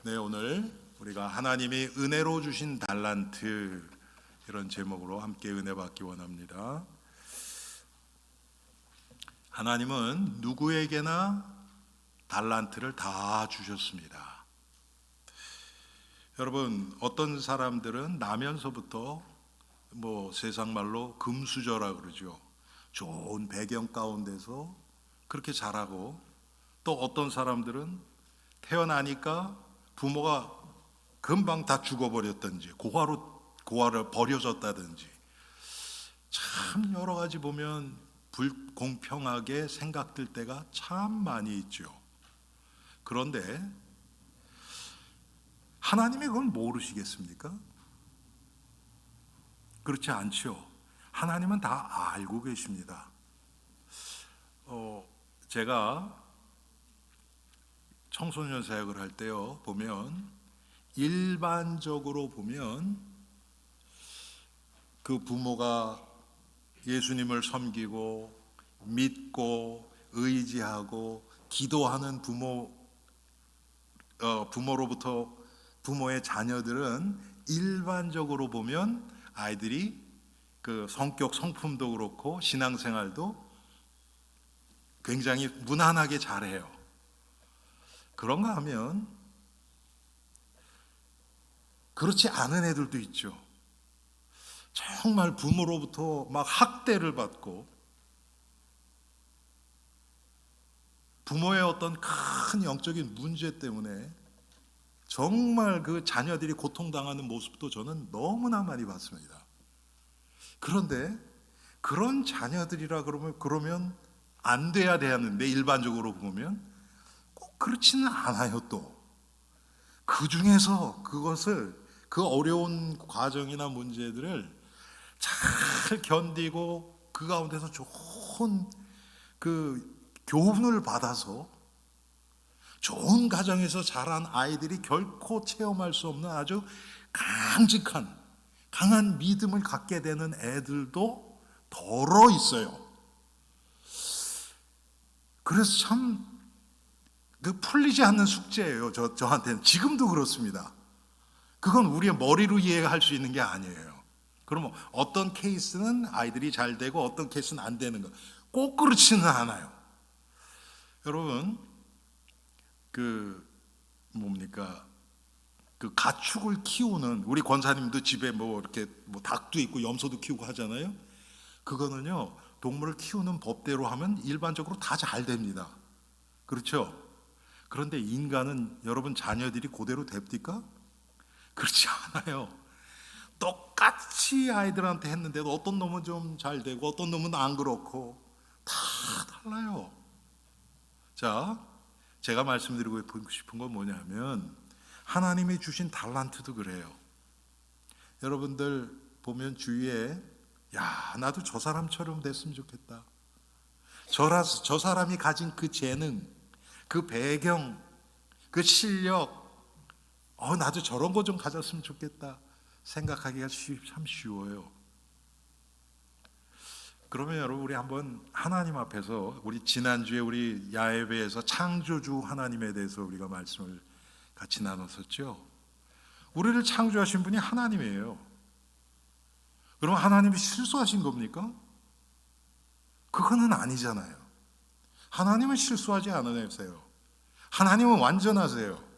네, 오늘 우리가 하나님이 은혜로 주신 달란트 이런 제목으로 함께 은혜 받기 원합니다. 하나님은 누구에게나 달란트를 다 주셨습니다. 여러분, 어떤 사람들은 나면서부터 세상 말로 금수저라 그러죠. 좋은 배경 가운데서 그렇게 자라고, 또 어떤 사람들은 태어나니까 부모가 금방 다 죽어버렸든지 고아를 버려졌다든지, 참 여러 가지 보면 불공평하게 생각될 때가 참 많이 있죠. 그런데 하나님이 그걸 모르시겠습니까? 그렇지 않죠. 하나님은 다 알고 계십니다. 제가 청소년 사역을 할 때요, 보면 일반적으로 보면 그 부모가 예수님을 섬기고 믿고 의지하고 기도하는 부모로부터 부모의 자녀들은 일반적으로 보면 아이들이 그 성격 성품도 그렇고 신앙생활도 굉장히 무난하게 잘해요. 그런가 하면 그렇지 않은 애들도 있죠. 정말 부모로부터 막 학대를 받고 부모의 어떤 큰 영적인 문제 때문에 정말 그 자녀들이 고통당하는 모습도 저는 너무나 많이 봤습니다. 그런데 그런 자녀들이라 그러면 안 돼야 되는데, 일반적으로 보면 꼭 그렇지는 않아요. 또 그 중에서 그 어려운 과정이나 문제들을 잘 견디고 그 가운데서 좋은 그 교훈을 받아서 좋은 가정에서 자란 아이들이 결코 체험할 수 없는 아주 강한 믿음을 갖게 되는 애들도 더러 있어요. 그래서 참 풀리지 않는 숙제예요. 저한테는 지금도 그렇습니다. 그건 우리의 머리로 이해할 수 있는 게 아니에요. 그러면 어떤 케이스는 아이들이 잘 되고 어떤 케이스는 안 되는 거, 꼭 그렇지는 않아요. 여러분, 그 가축을 키우는, 우리 권사님도 집에 이렇게 닭도 있고 염소도 키우고 하잖아요. 그거는요, 동물을 키우는 법대로 하면 일반적으로 다 잘 됩니다. 그렇죠? 그런데 인간은, 여러분 자녀들이 그대로 됩니까? 그렇지 않아요. 똑같이 아이들한테 했는데도 어떤 놈은 좀 잘 되고 어떤 놈은 안 그렇고 다 달라요. 자, 제가 말씀드리고 싶은 건 뭐냐면, 하나님이 주신 달란트도 그래요. 여러분들 보면 주위에, 야, 나도 저 사람처럼 됐으면 좋겠다, 저 사람이 가진 그 재능, 그 배경, 그 실력, 나도 저런 거 좀 가졌으면 좋겠다 생각하기가 참 쉬워요. 그러면 여러분, 우리 한번 하나님 앞에서, 우리 지난주에 우리 야외배에서 창조주 하나님에 대해서 우리가 말씀을 같이 나눴었죠. 우리를 창조하신 분이 하나님이에요. 그럼 하나님이 실수하신 겁니까? 그거는 아니잖아요. 하나님은 실수하지 않으세요. 하나님은 완전하세요.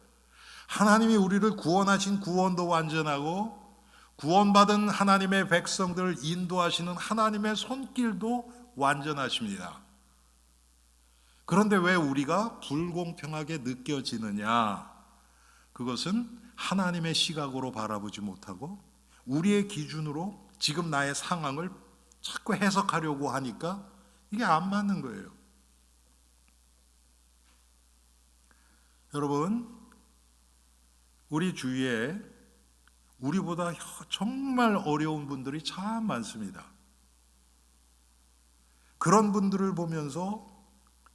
하나님이 우리를 구원하신 구원도 완전하고, 구원받은 하나님의 백성들을 인도하시는 하나님의 손길도 완전하십니다. 그런데 왜 우리가 불공평하게 느껴지느냐? 그것은 하나님의 시각으로 바라보지 못하고 우리의 기준으로 지금 나의 상황을 자꾸 해석하려고 하니까 이게 안 맞는 거예요. 여러분, 우리 주위에 우리보다 정말 어려운 분들이 참 많습니다. 그런 분들을 보면서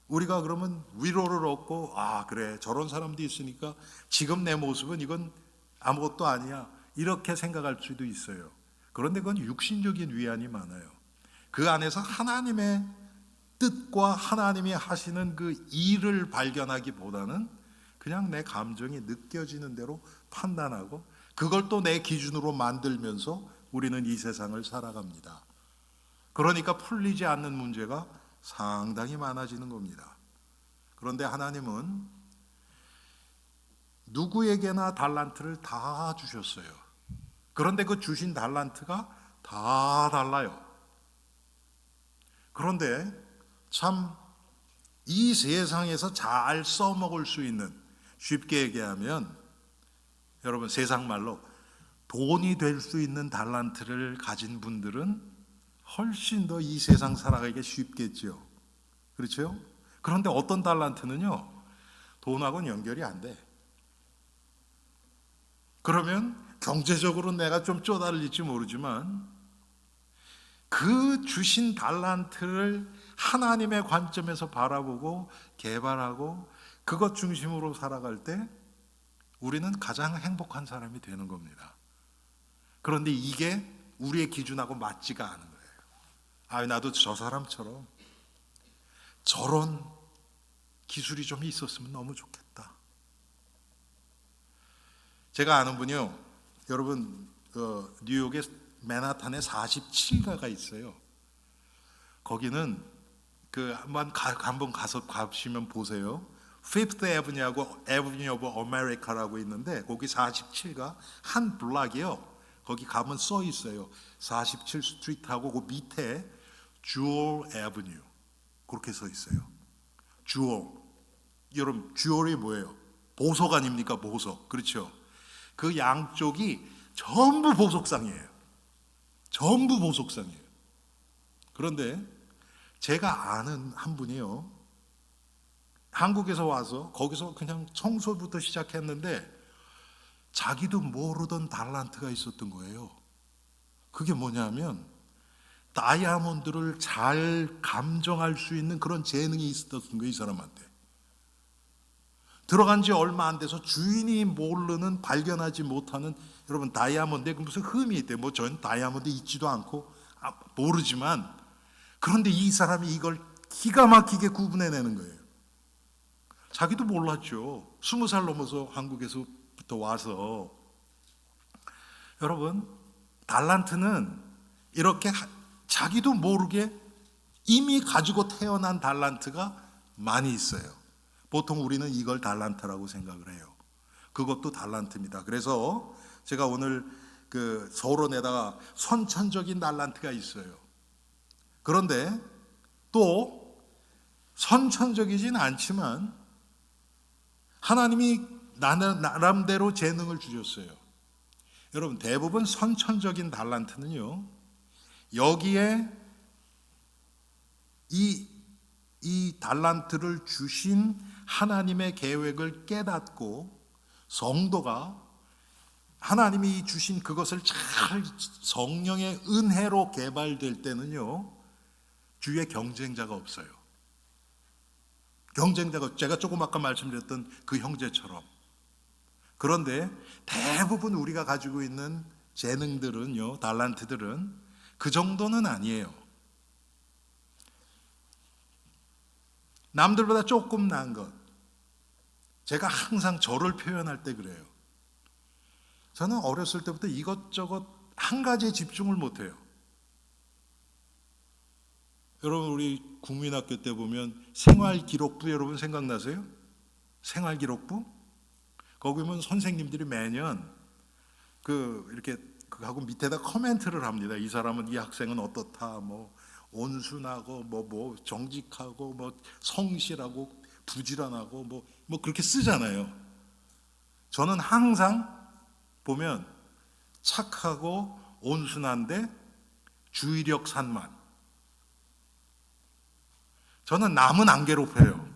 우리가 그러면 위로를 얻고, 아, 그래, 저런 사람도 있으니까 지금 내 모습은 이건 아무것도 아니야, 이렇게 생각할 수도 있어요. 그런데 그건 육신적인 위안이 많아요. 그 안에서 하나님의 뜻과 하나님이 하시는 그 일을 발견하기보다는 그냥 내 감정이 느껴지는 대로 판단하고 그걸 또 내 기준으로 만들면서 우리는 이 세상을 살아갑니다. 그러니까 풀리지 않는 문제가 상당히 많아지는 겁니다. 그런데 하나님은 누구에게나 달란트를 다 주셨어요. 그런데 그 주신 달란트가 다 달라요. 그런데 참 이 세상에서 잘 써먹을 수 있는, 쉽게 얘기하면 여러분 세상 말로 돈이 될 수 있는 달란트를 가진 분들은 훨씬 더 이 세상 살아가기가 쉽겠죠. 그렇죠? 그런데 어떤 달란트는요, 돈하고는 연결이 안 돼. 그러면 경제적으로 내가 좀 쪼달릴지 모르지만 그 주신 달란트를 하나님의 관점에서 바라보고 개발하고 그것 중심으로 살아갈 때 우리는 가장 행복한 사람이 되는 겁니다. 그런데 이게 우리의 기준하고 맞지가 않은 거예요. 아, 나도 저 사람처럼 저런 기술이 좀 있었으면 너무 좋겠다. 제가 아는 분이요, 여러분 뉴욕의 맨하탄에 47가가 있어요. 거기는 한번 가서 가시면 보세요. Fifth Avenue하고 Avenue of America라고 있는데 거기 47가 한 블락이요. 거기 가면 써 있어요. 47 스트리트하고 그 밑에 Jewel Avenue 그렇게 써 있어요. Jewel, 여러분 주얼이 뭐예요? 보석 아닙니까? 보석. 그렇죠? 그 양쪽이 전부 보석상이에요. 전부 보석상이에요. 그런데 제가 아는 한 분이요, 한국에서 와서 거기서 그냥 청소부터 시작했는데 자기도 모르던 달란트가 있었던 거예요. 그게 뭐냐면 다이아몬드를 잘 감정할 수 있는 그런 재능이 있었던 거예요. 이 사람한테 들어간 지 얼마 안 돼서 주인이 모르는, 발견하지 못하는, 여러분 다이아몬드에 무슨 흠이 있대요. 뭐 전 다이아몬드 있지도 않고 모르지만, 그런데 이 사람이 이걸 기가 막히게 구분해내는 거예요. 자기도 몰랐죠. 20살 넘어서 한국에서부터 와서. 여러분 달란트는 이렇게 자기도 모르게 이미 가지고 태어난 달란트가 많이 있어요. 보통 우리는 이걸 달란트라고 생각을 해요. 그것도 달란트입니다. 그래서 제가 오늘 그 서론에다가 선천적인 달란트가 있어요. 그런데 또 선천적이진 않지만 하나님이 나름대로 재능을 주셨어요. 여러분 대부분 선천적인 달란트는요, 여기에 이 달란트를 주신 하나님의 계획을 깨닫고 성도가 하나님이 주신 그것을 잘 성령의 은혜로 개발될 때는요, 주위에 경쟁자가 없어요. 경쟁자가, 제가 조금 아까 말씀드렸던 그 형제처럼. 그런데 대부분 우리가 가지고 있는 재능들은요, 달란트들은 그 정도는 아니에요. 남들보다 조금 나은 것. 제가 항상 저를 표현할 때 그래요. 저는 어렸을 때부터 이것저것 한 가지에 집중을 못해요. 여러분 우리 국민학교 때 보면 생활기록부 여러분 생각나세요? 생활기록부? 거기 보면 선생님들이 매년 이렇게 그하고 밑에다 코멘트를 합니다. 이 사람은, 이 학생은 어떻다, 뭐 온순하고 뭐 정직하고 뭐 성실하고 부지런하고 뭐 그렇게 쓰잖아요. 저는 항상 보면 착하고 온순한데 주의력 산만. 저는 남은 안 괴롭혀요.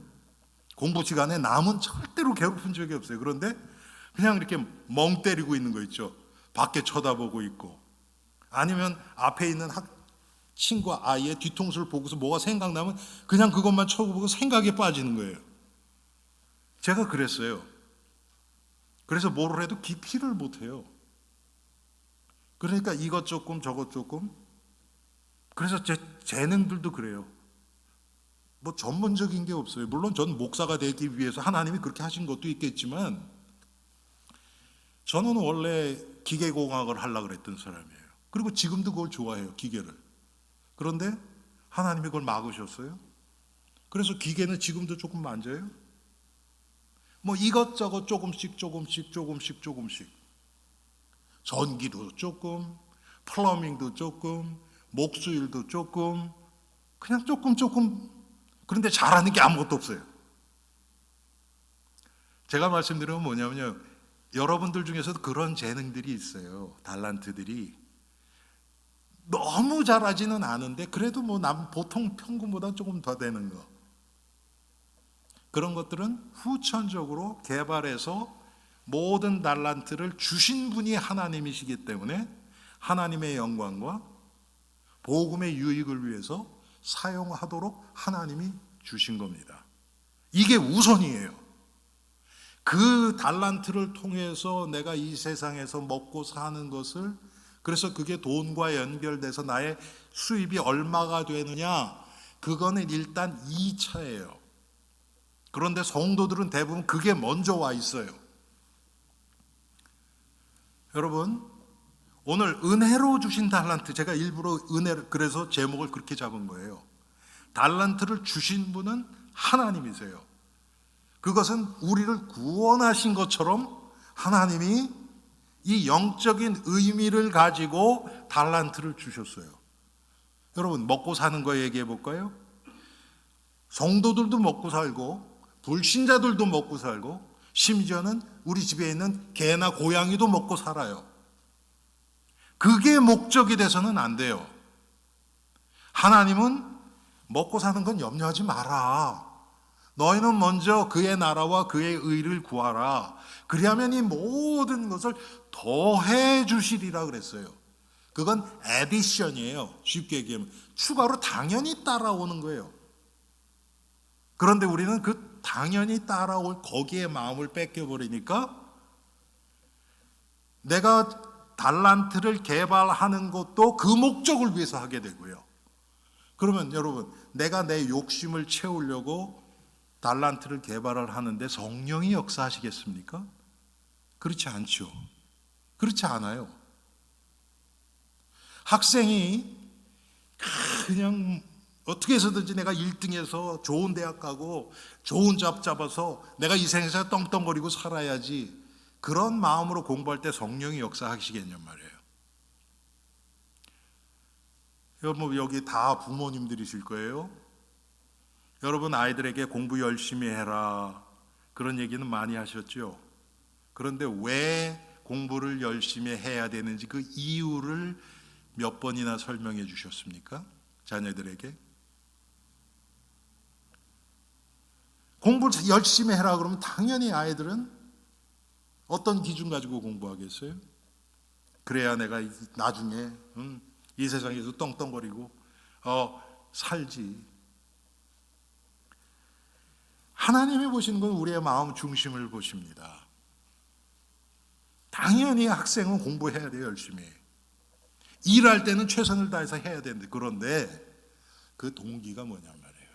공부 시간에 남은 절대로 괴롭힌 적이 없어요. 그런데 그냥 이렇게 멍 때리고 있는 거 있죠. 밖에 쳐다보고 있고, 아니면 앞에 있는 친구 아이의 뒤통수를 보고서 뭐가 생각나면 그냥 그것만 쳐보고 생각에 빠지는 거예요. 제가 그랬어요. 그래서 뭐를 해도 깊이를 못해요. 그러니까 이것 조금 저것 조금. 그래서 제 재능들도 그래요. 뭐 전문적인 게 없어요. 물론 전 목사가 되기 위해서 하나님이 그렇게 하신 것도 있겠지만 저는 원래 기계공학을 하려고 그랬던 사람이에요. 그리고 지금도 그걸 좋아해요, 기계를. 그런데 하나님이 그걸 막으셨어요. 그래서 기계는 지금도 조금 만져요. 뭐 이것저것 조금씩 전기도 조금, 플러밍도 조금, 목수일도 조금, 그냥 조금. 그런데 잘하는 게 아무것도 없어요. 제가 말씀드리는 건 뭐냐면요, 여러분들 중에서도 그런 재능들이 있어요. 달란트들이 너무 잘하지는 않은데 그래도 뭐 남 보통 평균보다 조금 더 되는 거, 그런 것들은 후천적으로 개발해서 모든 달란트를 주신 분이 하나님이시기 때문에 하나님의 영광과 복음의 유익을 위해서 사용하도록 하나님이 주신 겁니다. 이게 우선이에요. 그 달란트를 통해서 내가 이 세상에서 먹고 사는 것을, 그래서 그게 돈과 연결돼서 나의 수입이 얼마가 되느냐, 그거는 일단 2차예요. 그런데 성도들은 대부분 그게 먼저 와 있어요. 여러분, 오늘 은혜로 주신 달란트, 제가 일부러 은혜를, 그래서 제목을 그렇게 잡은 거예요. 달란트를 주신 분은 하나님이세요. 그것은 우리를 구원하신 것처럼 하나님이 이 영적인 의미를 가지고 달란트를 주셨어요. 여러분, 먹고 사는 거 얘기해 볼까요? 성도들도 먹고 살고 불신자들도 먹고 살고 심지어는 우리 집에 있는 개나 고양이도 먹고 살아요. 그게 목적이 돼서는 안 돼요. 하나님은 먹고 사는 건 염려하지 마라. 너희는 먼저 그의 나라와 그의 의를 구하라. 그리하면 이 모든 것을 더해 주시리라 그랬어요. 그건 에디션이에요. 쉽게 얘기하면 추가로 당연히 따라오는 거예요. 그런데 우리는 그 당연히 따라올 거기에 마음을 뺏겨버리니까 내가 달란트를 개발하는 것도 그 목적을 위해서 하게 되고요. 그러면 여러분, 내가 내 욕심을 채우려고 달란트를 개발을 하는데 성령이 역사하시겠습니까? 그렇지 않죠. 그렇지 않아요. 학생이 그냥 어떻게 해서든지 내가 1등해서 좋은 대학 가고 좋은 잡 잡아서 내가 이 생에서 떵떵거리고 살아야지, 그런 마음으로 공부할 때 성령이 역사하시겠냔 말이에요. 여러분, 여기 다 부모님들이실 거예요. 여러분 아이들에게 공부 열심히 해라, 그런 얘기는 많이 하셨죠. 그런데 왜 공부를 열심히 해야 되는지 그 이유를 몇 번이나 설명해 주셨습니까? 자녀들에게. 공부를 열심히 해라 그러면 당연히 아이들은 어떤 기준 가지고 공부하겠어요? 그래야 내가 나중에 이 세상에서 떵떵거리고 살지. 하나님이 보시는 건 우리의 마음 중심을 보십니다. 당연히 학생은 공부해야 돼요, 열심히. 일할 때는 최선을 다해서 해야 되는데, 그런데 그 동기가 뭐냐 말이에요.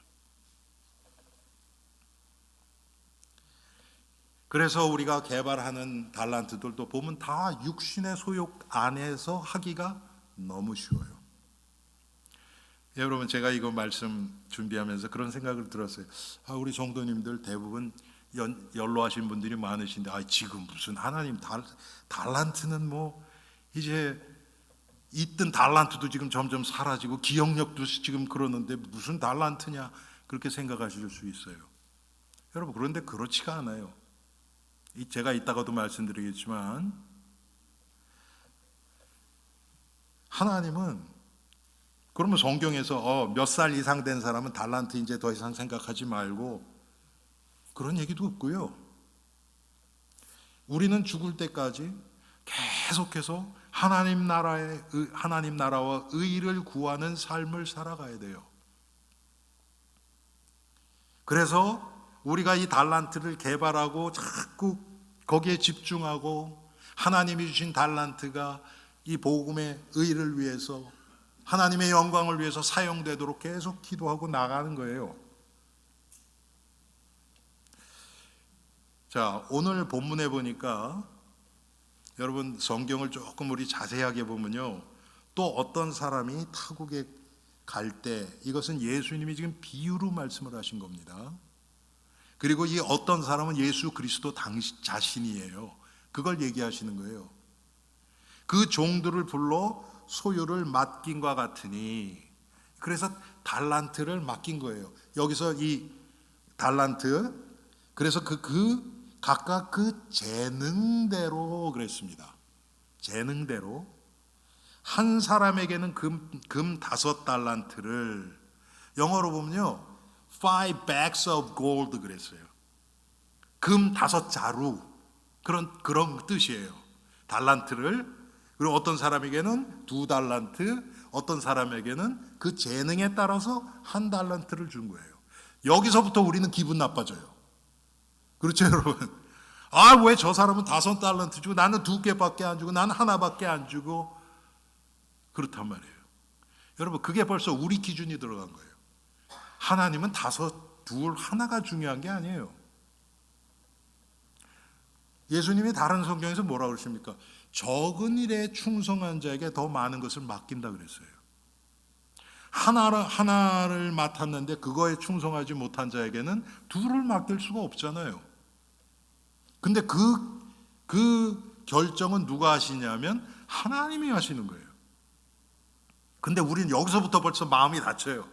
그래서 우리가 개발하는 달란트들도 보면 다 육신의 소욕 안에서 하기가 너무 쉬워요. 여러분, 제가 이거 말씀 준비하면서 그런 생각을 들었어요. 우리 성도님들 대부분 연로하신 분들이 많으신데 지금 무슨 하나님 달란트는 뭐 이제 있던 달란트도 지금 점점 사라지고 기억력도 지금 그러는데 무슨 달란트냐, 그렇게 생각하실 수 있어요. 여러분, 그런데 그렇지가 않아요. 제가 이따가도 말씀드리겠지만 하나님은, 그러면 성경에서 몇 살 이상 된 사람은 달란트 이제 더 이상 생각하지 말고 그런 얘기도 없고요. 우리는 죽을 때까지 계속해서 하나님 나라와 의를 구하는 삶을 살아가야 돼요. 그래서 우리가 이 달란트를 개발하고 자꾸 거기에 집중하고 하나님이 주신 달란트가 이 복음의 의를 위해서, 하나님의 영광을 위해서 사용되도록 계속 기도하고 나가는 거예요. 자, 오늘 본문에 보니까 여러분 성경을 조금 우리 자세하게 보면요, 또 어떤 사람이 타국에 갈 때, 이것은 예수님이 지금 비유로 말씀을 하신 겁니다. 그리고 이 어떤 사람은 예수 그리스도 당신 자신이에요. 그걸 얘기하시는 거예요. 그 종들을 불러 소유를 맡긴과 같으니, 그래서 달란트를 맡긴 거예요. 여기서 이 달란트, 그래서 각각 그 재능대로 그랬습니다. 재능대로 한 사람에게는 금 5달란트를, 영어로 보면요 5 bags of gold 그랬어요. 금 5자루, 그런 뜻이에요. 달란트를. 그리고 어떤 사람에게는 2달란트, 어떤 사람에게는 그 재능에 따라서 1달란트를 준 거예요. 여기서부터 우리는 기분 나빠져요. 그렇죠, 여러분? 아, 왜 저 사람은 5달란트 주고 나는 2개밖에 안 주고 나는 하나밖에 안 주고, 그렇단 말이에요. 여러분, 그게 벌써 우리 기준이 들어간 거예요. 하나님은 5, 2, 하나가 중요한 게 아니에요. 예수님이 다른 성경에서 뭐라고 그러십니까? 적은 일에 충성한 자에게 더 많은 것을 맡긴다 그랬어요. 하나를 맡았는데 그거에 충성하지 못한 자에게는 2를 맡길 수가 없잖아요. 근데 그 결정은 누가 하시냐면 하나님이 하시는 거예요. 근데 우리는 여기서부터 벌써 마음이 다쳐요.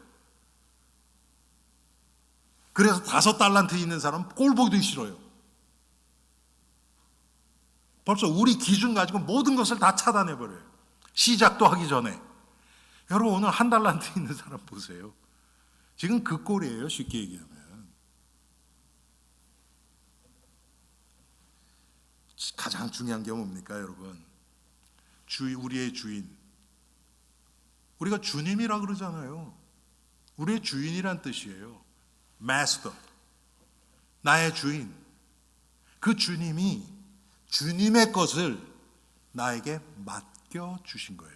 그래서 5달란트 있는 사람은 꼴 보기도 싫어요. 벌써 우리 기준 가지고 모든 것을 다 차단해버려요. 시작도 하기 전에. 여러분, 오늘 1달란트 있는 사람 보세요. 지금 그 꼴이에요, 쉽게 얘기하면. 가장 중요한 게 뭡니까, 여러분? 우리의 주인. 우리가 주님이라 그러잖아요. 우리의 주인이란 뜻이에요. 마스터. 나의 주인. 그 주님이 주님의 것을 나에게 맡겨 주신 거예요.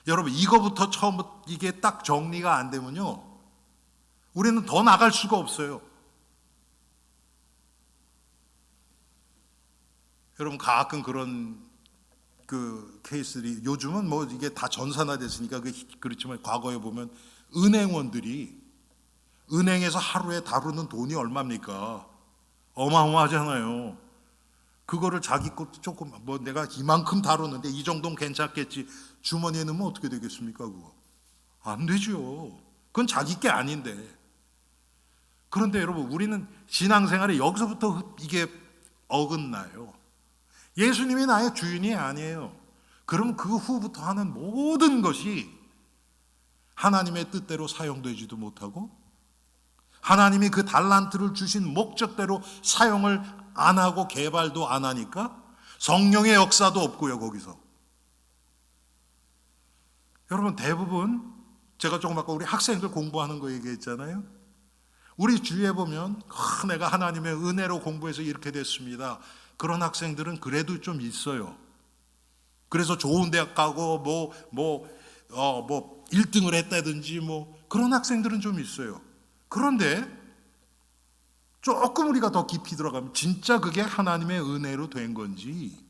여러분, 이거부터 처음부터 이게 딱 정리가 안 되면요, 우리는 더 나갈 수가 없어요. 여러분, 가끔 그런 그 케이스들이, 요즘은 뭐 이게 다 전산화됐으니까 그렇지만 과거에 보면 은행원들이 은행에서 하루에 다루는 돈이 얼마입니까? 어마어마하잖아요. 그거를 자기 것 조금, 뭐 내가 이만큼 다루는데 이 정도는 괜찮겠지, 주머니에 넣으면 어떻게 되겠습니까? 그거 안 되죠. 그건 자기 게 아닌데. 그런데 여러분, 우리는 신앙생활에 여기서부터 이게 어긋나요. 예수님이 나의 주인이 아니에요. 그럼 그 후부터 하는 모든 것이 하나님의 뜻대로 사용되지도 못하고, 하나님이 그 달란트를 주신 목적대로 사용을 안 하고 개발도 안 하니까 성령의 역사도 없고요, 거기서. 여러분, 대부분 제가 조금 아까 우리 학생들 공부하는 거 얘기했잖아요. 우리 주위에 보면 내가 하나님의 은혜로 공부해서 이렇게 됐습니다, 그런 학생들은 그래도 좀 있어요. 그래서 좋은 대학 가고 뭐 1등을 했다든지 뭐 그런 학생들은 좀 있어요. 그런데 조금 우리가 더 깊이 들어가면 진짜 그게 하나님의 은혜로 된 건지,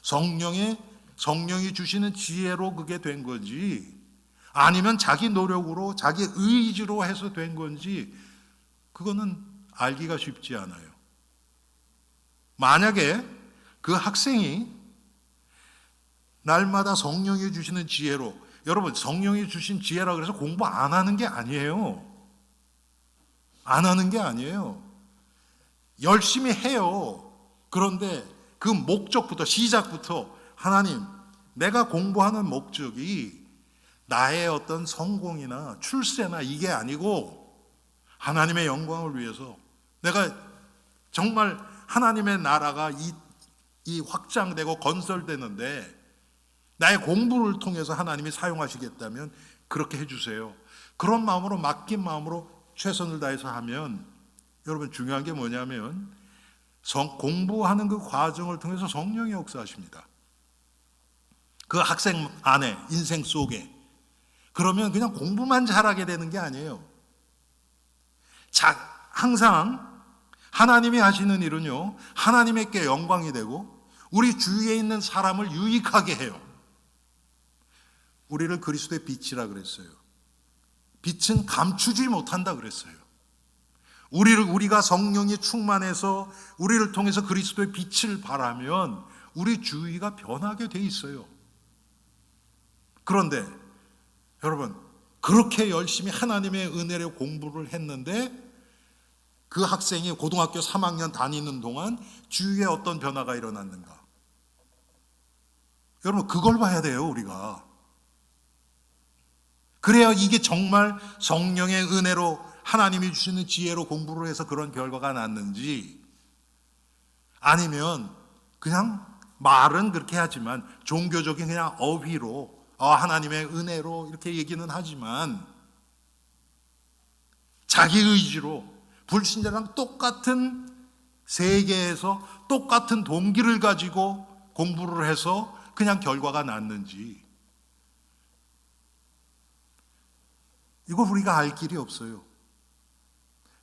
성령이 주시는 지혜로 그게 된 건지, 아니면 자기 노력으로 자기 의지로 해서 된 건지, 그거는 알기가 쉽지 않아요. 만약에 그 학생이 날마다 성령이 주시는 지혜로, 여러분, 성령이 주신 지혜라 그래서 공부 안 하는 게 아니에요. 안 하는 게 아니에요. 열심히 해요. 그런데 그 목적부터, 시작부터, 하나님, 내가 공부하는 목적이 나의 어떤 성공이나 출세나 이게 아니고 하나님의 영광을 위해서, 내가 정말 하나님의 나라가 이 확장되고 건설되는데 나의 공부를 통해서 하나님이 사용하시겠다면 그렇게 해주세요. 그런 마음으로, 맡긴 마음으로 최선을 다해서 하면, 여러분, 중요한 게 뭐냐면 공부하는 그 과정을 통해서 성령이 역사하십니다. 그 학생 안에, 인생 속에. 그러면 그냥 공부만 잘하게 되는 게 아니에요. 항상 하나님이 하시는 일은요, 하나님께 영광이 되고 우리 주위에 있는 사람을 유익하게 해요. 우리를 그리스도의 빛이라 그랬어요. 빛은 감추지 못한다 그랬어요. 우리가 성령이 충만해서 우리를 통해서 그리스도의 빛을 발하면 우리 주위가 변하게 돼 있어요. 그런데 여러분, 그렇게 열심히 하나님의 은혜로 공부를 했는데 그 학생이 고등학교 3학년 다니는 동안 주위에 어떤 변화가 일어났는가? 여러분, 그걸 봐야 돼요, 우리가. 그래야 이게 정말 성령의 은혜로 하나님이 주시는 지혜로 공부를 해서 그런 결과가 났는지, 아니면 그냥 말은 그렇게 하지만 종교적인 그냥 어휘로 하나님의 은혜로 이렇게 얘기는 하지만 자기 의지로 불신자랑 똑같은 세계에서 똑같은 동기를 가지고 공부를 해서 그냥 결과가 났는지, 이거 우리가 알 길이 없어요.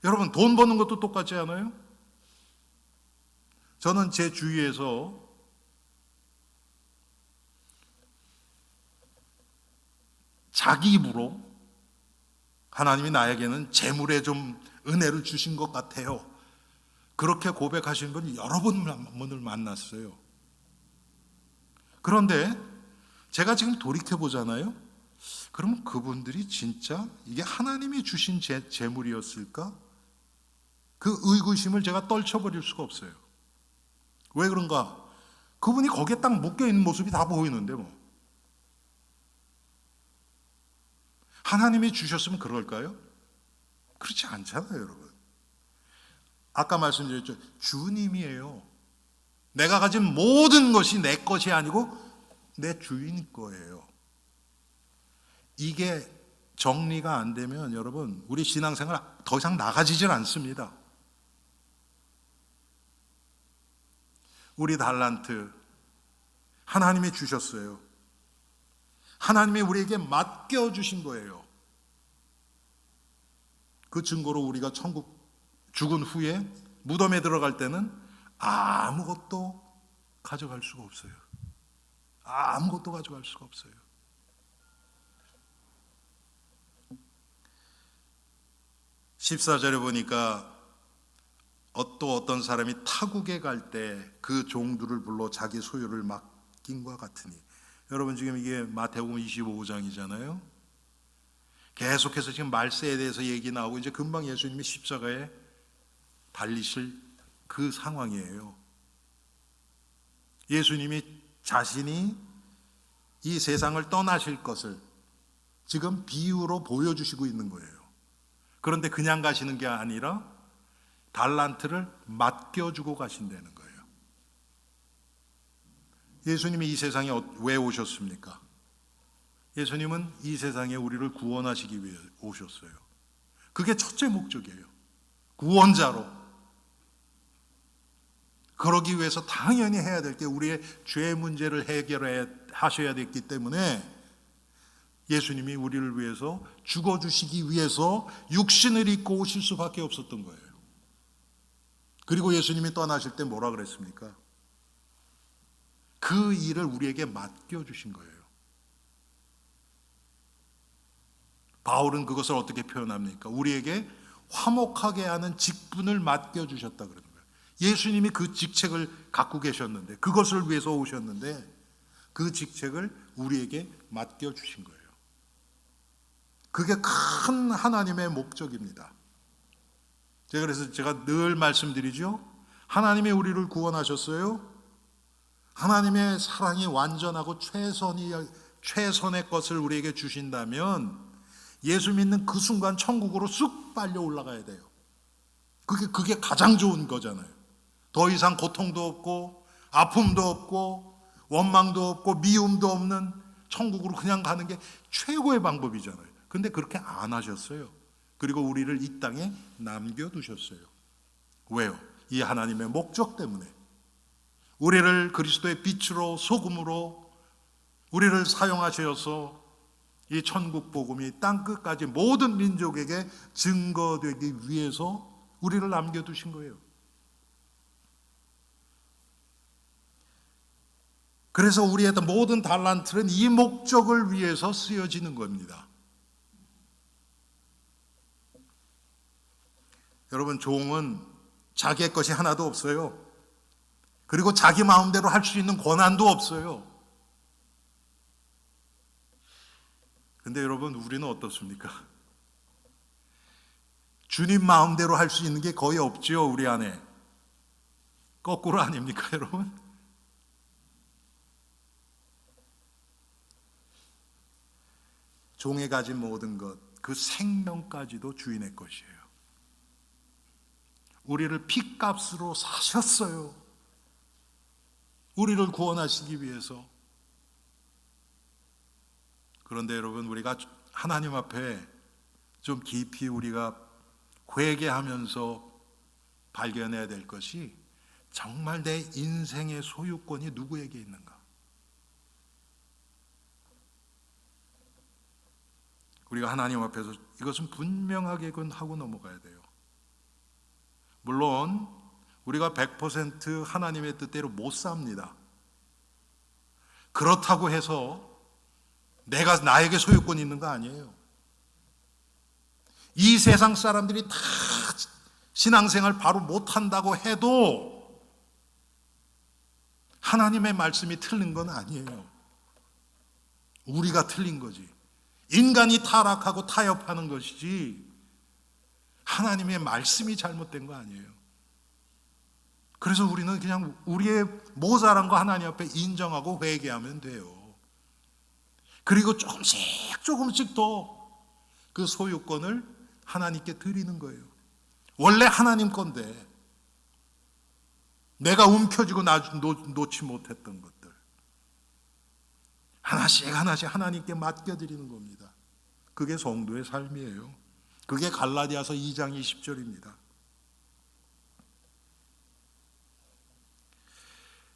여러분, 돈 버는 것도 똑같지 않아요? 저는 제 주위에서 자기 입으로 하나님이 나에게는 재물에 좀 은혜를 주신 것 같아요, 그렇게 고백하시는 분이 여러 분을 만났어요. 그런데 제가 지금 돌이켜보잖아요. 그러면 그분들이 진짜 이게 하나님이 주신 재물이었을까? 그 의구심을 제가 떨쳐버릴 수가 없어요. 왜 그런가? 그분이 거기에 딱 묶여있는 모습이 다 보이는데 뭐. 하나님이 주셨으면 그럴까요? 그렇지 않잖아요, 여러분. 아까 말씀드렸죠. 주님이에요. 내가 가진 모든 것이 내 것이 아니고 내 주인 거예요. 이게 정리가 안 되면 여러분, 우리 신앙생활 더 이상 나가지질 않습니다. 우리 달란트 하나님이 주셨어요. 하나님이 우리에게 맡겨주신 거예요. 그 증거로 우리가 천국 죽은 후에 무덤에 들어갈 때는 아무것도 가져갈 수가 없어요. 아무것도 가져갈 수가 없어요. (14절에) 보니까 또 어떤 사람이 타국에 갈 때 그 종들을 불러 자기 소유를 맡긴과 같으니, 여러분 지금 이게 마태복음 25장이잖아요. 계속해서 지금 말세에 대해서 얘기 나오고 이제 금방 예수님이 십자가에 달리실 그 상황이에요. 예수님이 자신이 이 세상을 떠나실 것을 지금 비유로 보여주시고 있는 거예요. 그런데 그냥 가시는 게 아니라 달란트를 맡겨주고 가신다는 거예요. 예수님이 이 세상에 왜 오셨습니까? 예수님은 이 세상에 우리를 구원하시기 위해 오셨어요. 그게 첫째 목적이에요. 구원자로. 그러기 위해서 당연히 해야 될 게 우리의 죄 문제를 해결하셔야 됐기 때문에 예수님이 우리를 위해서 죽어주시기 위해서 육신을 입고 오실 수밖에 없었던 거예요. 그리고 예수님이 떠나실 때 뭐라 그랬습니까? 그 일을 우리에게 맡겨주신 거예요. 바울은 그것을 어떻게 표현합니까? 우리에게 화목하게 하는 직분을 맡겨주셨다 그러는 거예요. 예수님이 그 직책을 갖고 계셨는데, 그것을 위해서 오셨는데 그 직책을 우리에게 맡겨주신 거예요. 그게 큰 하나님의 목적입니다. 그래서 제가 늘 말씀드리죠. 하나님이 우리를 구원하셨어요. 하나님의 사랑이 완전하고 최선의 것을 우리에게 주신다면 예수 믿는 그 순간 천국으로 쑥 빨려 올라가야 돼요. 그게 가장 좋은 거잖아요. 더 이상 고통도 없고 아픔도 없고 원망도 없고 미움도 없는 천국으로 그냥 가는 게 최고의 방법이잖아요. 근데 그렇게 안 하셨어요. 그리고 우리를 이 땅에 남겨두셨어요. 왜요? 이 하나님의 목적 때문에. 우리를 그리스도의 빛으로 소금으로 우리를 사용하셔서 이 천국 복음이 땅끝까지 모든 민족에게 증거되기 위해서 우리를 남겨두신 거예요. 그래서 우리의 모든 달란트는 이 목적을 위해서 쓰여지는 겁니다. 여러분, 종은 자기의 것이 하나도 없어요. 그리고 자기 마음대로 할 수 있는 권한도 없어요. 근데 여러분, 우리는 어떻습니까? 주님 마음대로 할 수 있는 게 거의 없지요, 우리 안에. 거꾸로 아닙니까, 여러분? 종에 가진 모든 것, 그 생명까지도 주인의 것이에요. 우리를 핏값으로 사셨어요. 우리를 구원하시기 위해서. 그런데 여러분, 우리가 하나님 앞에 좀 깊이 우리가 회개하면서 발견해야 될 것이, 정말 내 인생의 소유권이 누구에게 있는가? 우리가 하나님 앞에서 이것은 분명하게 하고 넘어가야 돼요. 물론 우리가 100% 하나님의 뜻대로 못 삽니다. 그렇다고 해서 내가 나에게 소유권이 있는 거 아니에요. 이 세상 사람들이 다 신앙생활 바로 못한다고 해도 하나님의 말씀이 틀린 건 아니에요. 우리가 틀린 거지. 인간이 타락하고 타협하는 것이지 하나님의 말씀이 잘못된 거 아니에요. 그래서 우리는 그냥 우리의 모자란 거 하나님 앞에 인정하고 회개하면 돼요. 그리고 조금씩 더 그 소유권을 하나님께 드리는 거예요. 원래 하나님 건데 내가 움켜쥐고 놓지 못했던 것들 하나씩 하나님께 맡겨드리는 겁니다. 그게 성도의 삶이에요. 그게 갈라디아서 2장 20절입니다.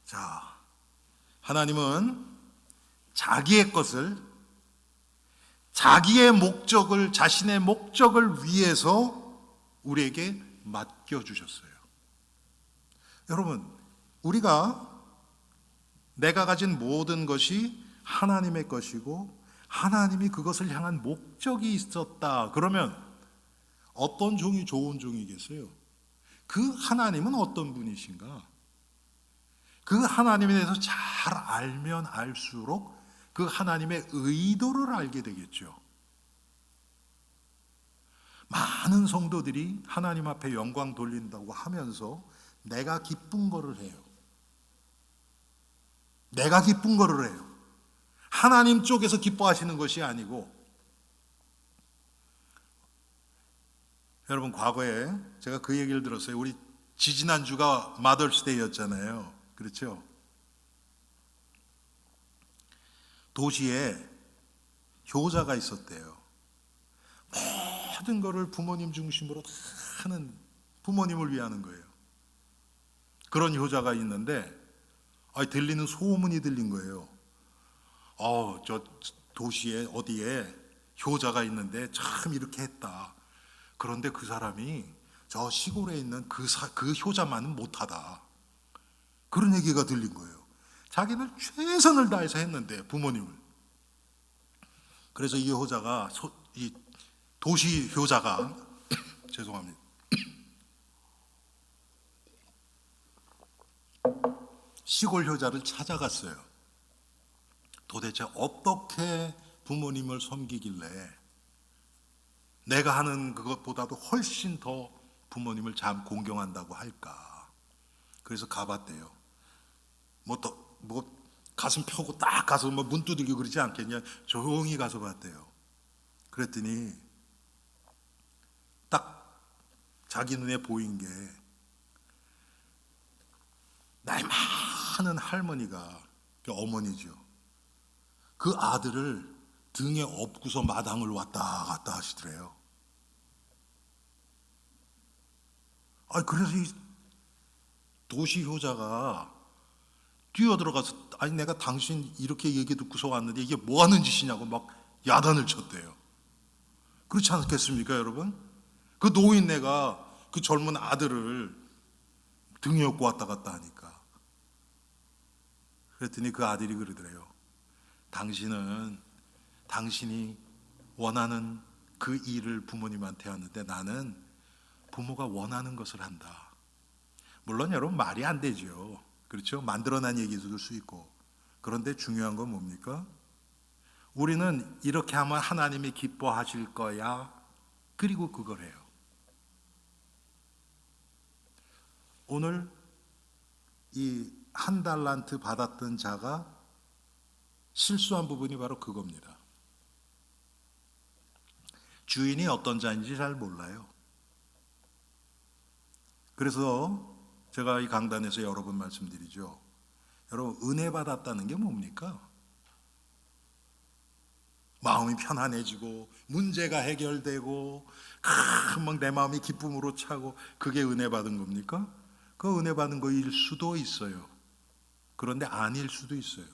자, 하나님은 자기의 것을, 자기의 목적을, 자신의 목적을 위해서 우리에게 맡겨주셨어요. 여러분, 내가 가진 모든 것이 하나님의 것이고 하나님이 그것을 향한 목적이 있었다. 그러면 어떤 종이 좋은 종이겠어요? 그 하나님은 어떤 분이신가? 그 하나님에 대해서 잘 알면 알수록 그 하나님의 의도를 알게 되겠죠. 많은 성도들이 하나님 앞에 영광 돌린다고 하면서 내가 기쁜 거를 해요. 내가 기쁜 거를 해요. 하나님 쪽에서 기뻐하시는 것이 아니고. 여러분, 과거에 제가 그 얘기를 들었어요. 우리 지지난주가 마더스데이였잖아요. 그렇죠? 도시에 효자가 있었대요. 모든 거를 부모님 중심으로 다 하는, 부모님을 위하는 거예요. 그런 효자가 있는데 들리는 소문이 들린 거예요. 저 도시에 어디에 효자가 있는데 참 이렇게 했다. 그런데 그 사람이 저 시골에 있는 그 효자만은 못하다. 그런 얘기가 들린 거예요. 자기는 최선을 다해서 했는데, 부모님을. 그래서 이 효자가, 이 도시 효자가 죄송합니다. 시골 효자를 찾아갔어요. 도대체 어떻게 부모님을 섬기길래 내가 하는 그것보다도 훨씬 더 부모님을 참 공경한다고 할까? 그래서 가봤대요. 가슴 펴고 딱 가서 문 두들기고 그러지 않겠냐? 조용히 가서 봤대요. 그랬더니 딱 자기 눈에 보인 게, 나이 많은 할머니가, 어머니죠, 그 아들을 등에 업고서 마당을 왔다 갔다 하시더래요. 그래서 이 도시 효자가 뛰어들어가서, 내가 당신 이렇게 얘기 듣고서 왔는데 이게 뭐 하는 짓이냐고 막 야단을 쳤대요. 그렇지 않겠습니까, 여러분? 그 노인네가 그 젊은 아들을 등에 업고 왔다 갔다 하니까. 그랬더니 그 아들이 그러더래요. 당신이 원하는 그 일을 부모님한테 하는데 나는 부모가 원하는 것을 한다. 물론 여러분 말이 안 되죠. 그렇죠? 만들어낸 얘기도 수 있고. 그런데 중요한 건 뭡니까? 우리는 이렇게 하면 하나님이 기뻐하실 거야. 그리고 그걸 해요. 오늘 이 한 달란트 받았던 자가 실수한 부분이 바로 그겁니다. 주인이 어떤 자인지 잘 몰라요. 그래서 제가 이 강단에서 여러 번 말씀드리죠. 여러분, 은혜 받았다는 게 뭡니까? 마음이 편안해지고 문제가 해결되고 막 내 마음이 기쁨으로 차고, 그게 은혜 받은 겁니까? 그 은혜 받은 거일 수도 있어요. 그런데 아닐 수도 있어요.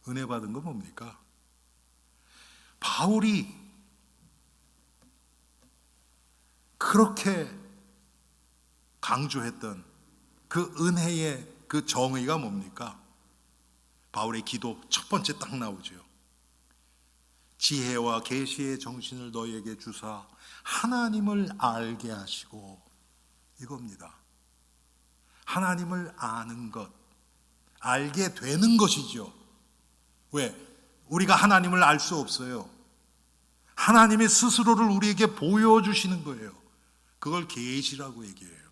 은혜 받은 건 뭡니까? 바울이 그렇게 강조했던 그 은혜의 그 정의가 뭡니까? 바울의 기도 첫 번째 딱 나오죠. 지혜와 계시의 정신을 너희에게 주사 하나님을 알게 하시고, 이겁니다. 하나님을 아는 것, 알게 되는 것이죠. 왜? 우리가 하나님을 알 수 없어요. 하나님이 스스로를 우리에게 보여주시는 거예요. 그걸 계시라고 얘기해요.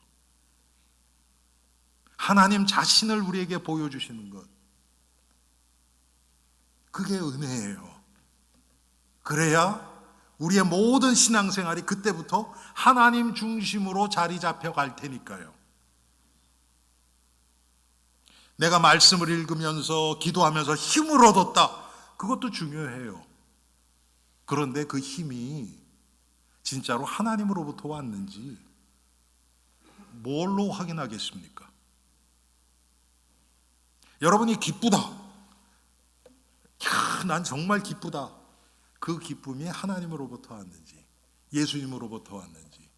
하나님 자신을 우리에게 보여주시는 것, 그게 은혜예요. 그래야 우리의 모든 신앙생활이 그때부터 하나님 중심으로 자리 잡혀 갈 테니까요. 내가 말씀을 읽으면서 기도하면서 힘을 얻었다, 그것도 중요해요. 그런데 그 힘이 진짜로 하나님으로부터 왔는지 뭘로 확인하겠습니까? 여러분이 기쁘다, 난 정말 기쁘다, 그 기쁨이 하나님으로부터 왔는지 예수님으로부터 왔는지,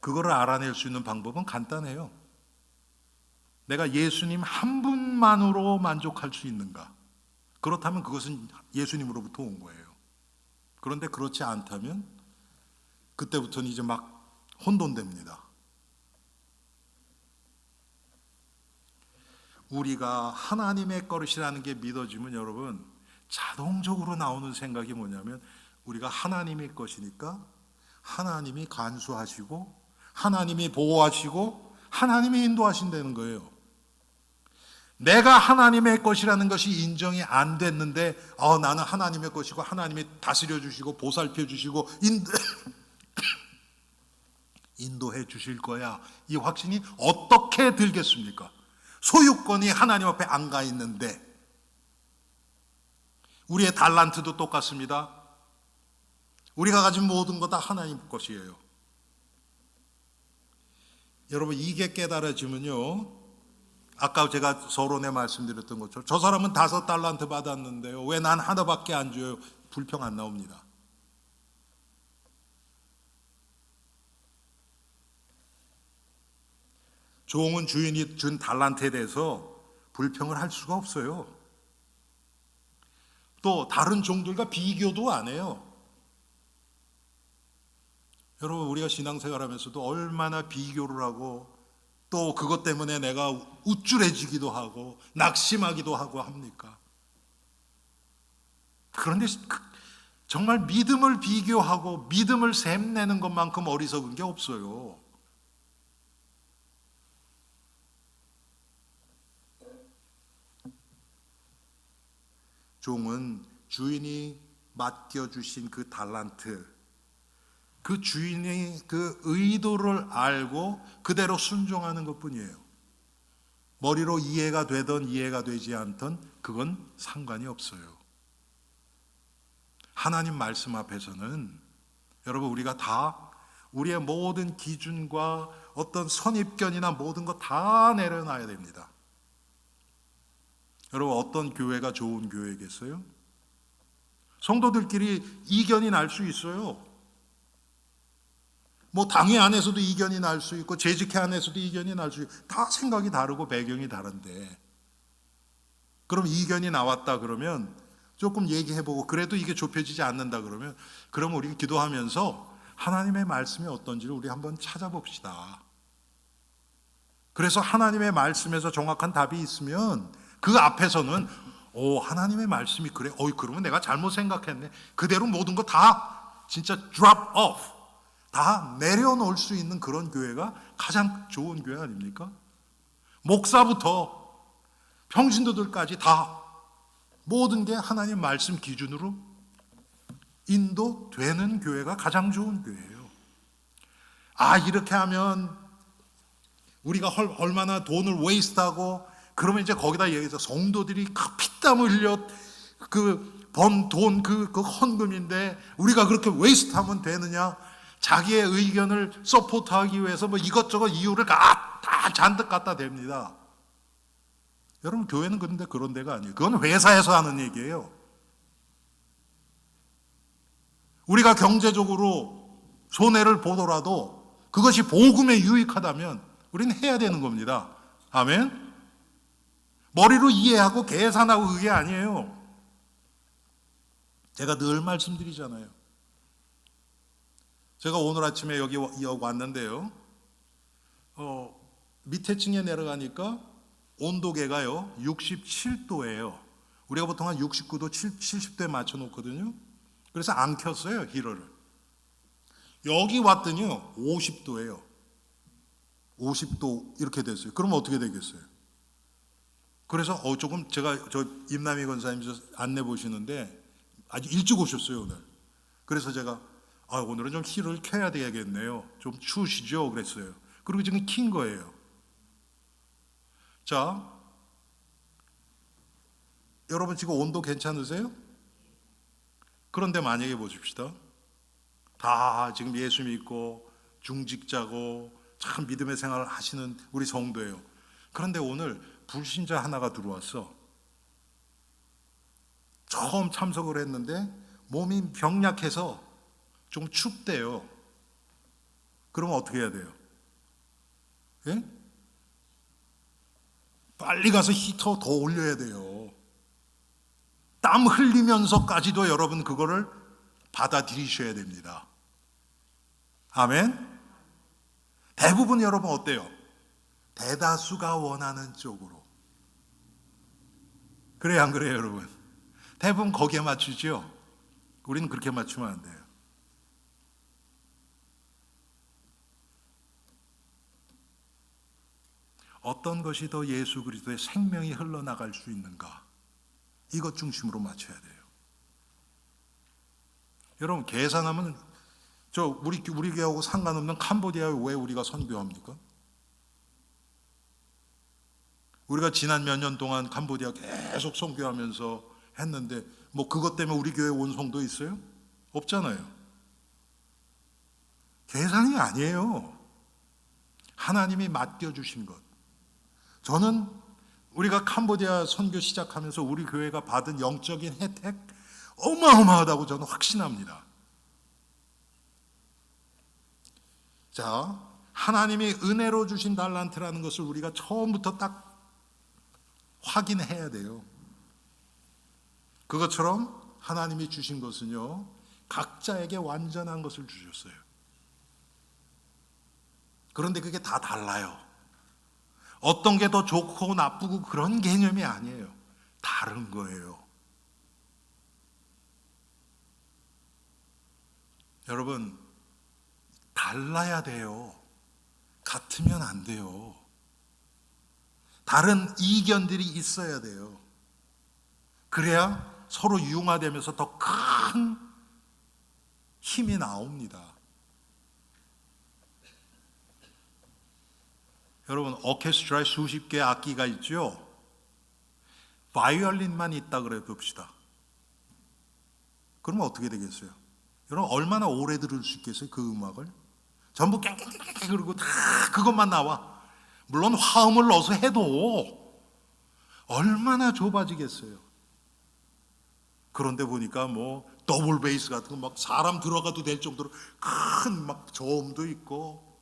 그거를 알아낼 수 있는 방법은 간단해요. 내가 예수님 한 분만으로 만족할 수 있는가? 그렇다면 그것은 예수님으로부터 온 거예요. 그런데 그렇지 않다면 그때부터는 이제 막 혼돈됩니다. 우리가 하나님의 것이라는 게 믿어지면 여러분, 자동적으로 나오는 생각이 뭐냐면, 우리가 하나님의 것이니까 하나님이 간수하시고 하나님이 보호하시고 하나님이 인도하신다는 거예요. 내가 하나님의 것이라는 것이 인정이 안 됐는데, 나는 하나님의 것이고 하나님이 다스려 주시고 보살펴 주시고 인도해 주실 거야, 이 확신이 어떻게 들겠습니까? 소유권이 하나님 앞에 안 가 있는데. 우리의 달란트도 똑같습니다. 우리가 가진 모든 거 다 하나님 것이에요. 여러분, 이게 깨달아지면요, 아까 제가 서론에 말씀드렸던 것처럼 저 사람은 5달란트 받았는데요, 왜 난 하나밖에 안 줘요? 불평 안 나옵니다. 종은 주인이 준 달란트에 대해서 불평을 할 수가 없어요. 또 다른 종들과 비교도 안 해요. 여러분, 우리가 신앙생활하면서도 얼마나 비교를 하고, 또 그것 때문에 내가 우쭐해지기도 하고 낙심하기도 하고 합니까? 그런데 정말 믿음을 비교하고 믿음을 셈내는 것만큼 어리석은 게 없어요. 종은 주인이 맡겨주신 그 달란트, 그 주인의 그 의도를 알고 그대로 순종하는 것뿐이에요. 머리로 이해가 되든 이해가 되지 않든 그건 상관이 없어요. 하나님 말씀 앞에서는 여러분, 우리가 다 우리의 모든 기준과 어떤 선입견이나 모든 거 다 내려놔야 됩니다. 여러분, 어떤 교회가 좋은 교회겠어요? 성도들끼리 이견이 날 수 있어요. 뭐 당회 안에서도 이견이 날 수 있고 재직회 안에서도 이견이 날 수 있고 다 생각이 다르고 배경이 다른데, 그럼 이견이 나왔다 그러면 조금 얘기해보고 그래도 이게 좁혀지지 않는다 그러면 우리 기도하면서 하나님의 말씀이 어떤지를 우리 한번 찾아봅시다. 그래서 하나님의 말씀에서 정확한 답이 있으면 그 앞에서는 하나님의 말씀이 그래? 그러면 내가 잘못 생각했네. 그대로 모든 거 다 진짜 drop off, 다 내려놓을 수 있는 그런 교회가 가장 좋은 교회 아닙니까? 목사부터 평신도들까지 다 모든 게 하나님 말씀 기준으로 인도되는 교회가 가장 좋은 교회예요. 이렇게 하면 우리가 얼마나 돈을 웨이스트하고, 그러면 이제 거기다 얘기해서 성도들이 피땀 흘려 번 돈 그 헌금인데 우리가 그렇게 웨이스트하면 되느냐? 자기의 의견을 서포트하기 위해서 뭐 이것저것 이유를 다 잔뜩 갖다 댑니다. 여러분, 교회는 그런데 그런 데가 아니에요. 그건 회사에서 하는 얘기예요. 우리가 경제적으로 손해를 보더라도 그것이 복음에 유익하다면 우리는 해야 되는 겁니다. 아멘? 머리로 이해하고 계산하고 그게 아니에요. 제가 늘 말씀드리잖아요. 제가 오늘 아침에 여기 왔는데요. 밑에 층에 내려가니까 온도계가요 67도예요. 우리가 보통 한 69도, 70도에 맞춰 놓거든요. 그래서 안 켰어요, 히터를. 여기 왔더니요 50도예요. 50도 이렇게 됐어요. 그럼 어떻게 되겠어요? 그래서 조금 제가 임남희 권사님 안내 보시는데 아주 일찍 오셨어요 오늘. 그래서 제가 오늘은 좀 히터를 켜야 되겠네요. 좀 추우시죠? 그랬어요. 그리고 지금 킨 거예요. 자, 여러분 지금 온도 괜찮으세요? 그런데 만약에 보십시다. 다 지금 예수 믿고 중직자고 참 믿음의 생활을 하시는 우리 성도예요. 그런데 오늘 불신자 하나가 들어왔어. 처음 참석을 했는데 몸이 병약해서 좀 춥대요. 그러면 어떻게 해야 돼요? 예? 빨리 가서 히터 더 올려야 돼요. 땀 흘리면서까지도 여러분 그거를 받아들이셔야 됩니다. 아멘? 대부분 여러분 어때요? 대다수가 원하는 쪽으로. 그래요, 안 그래요, 여러분? 대부분 거기에 맞추죠? 우리는 그렇게 맞추면 안 돼요. 어떤 것이 더 예수 그리스도의 생명이 흘러나갈 수 있는가? 이것 중심으로 맞춰야 돼요. 여러분, 계산하면 우리 교회하고 상관없는 캄보디아에 왜 우리가 선교합니까? 우리가 지난 몇 년 동안 캄보디아 계속 선교하면서 했는데 뭐 그것 때문에 우리 교회 온 성도 있어요? 없잖아요. 계산이 아니에요. 하나님이 맡겨주신 것. 저는 우리가 캄보디아 선교 시작하면서 우리 교회가 받은 영적인 혜택 어마어마하다고 저는 확신합니다. 자, 하나님이 은혜로 주신 달란트라는 것을 우리가 처음부터 딱 확인해야 돼요. 그것처럼 하나님이 주신 것은요, 각자에게 완전한 것을 주셨어요. 그런데 그게 다 달라요. 어떤 게 더 좋고 나쁘고 그런 개념이 아니에요. 다른 거예요. 여러분, 달라야 돼요. 같으면 안 돼요. 다른 이견들이 있어야 돼요. 그래야 서로 융화되면서 더 큰 힘이 나옵니다. 여러분, 오케스트라에 수십 개의 악기가 있죠. 바이올린만 있다 그래 봅시다. 그러면 어떻게 되겠어요? 여러분, 얼마나 오래 들을 수 있겠어요? 그 음악을 전부 깽깽깽깽 그리고 다 그것만 나와. 물론 화음을 넣어서 해도 얼마나 좁아지겠어요. 그런데 보니까 뭐 더블 베이스 같은 거 막 사람 들어가도 될 정도로 큰 막 저음도 있고,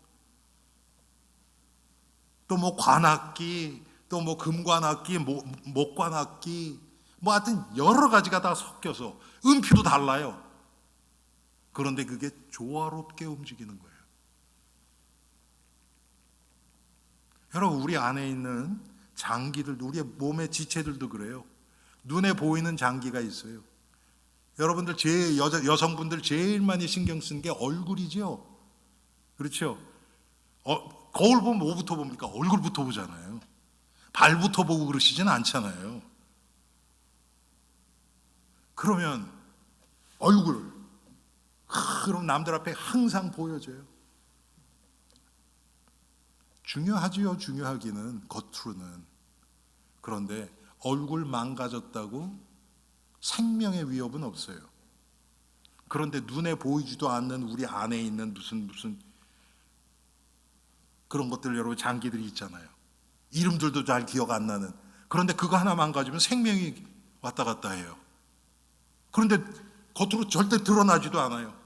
또 뭐 관악기, 또 뭐 금관악기, 목관악기, 뭐 하여튼 여러 가지가 다 섞여서 음피도 달라요. 그런데 그게 조화롭게 움직이는 거예요. 여러분, 우리 안에 있는 장기들도, 우리의 몸의 지체들도 그래요. 눈에 보이는 장기가 있어요. 여러분들 여성분들 제일 많이 신경 쓰는 게 얼굴이죠. 그렇죠? 거울 보면 뭐부터 봅니까? 얼굴부터 보잖아요. 발부터 보고 그러시지는 않잖아요. 그러면 얼굴, 그럼 남들 앞에 항상 보여져요. 중요하지요, 중요하기는, 겉으로는. 그런데 얼굴 망가졌다고 생명의 위협은 없어요. 그런데 눈에 보이지도 않는 우리 안에 있는 무슨 그런 것들, 여러분, 장기들이 있잖아요. 이름들도 잘 기억 안 나는. 그런데 그거 하나 망가지면 생명이 왔다 갔다 해요. 그런데 겉으로 절대 드러나지도 않아요.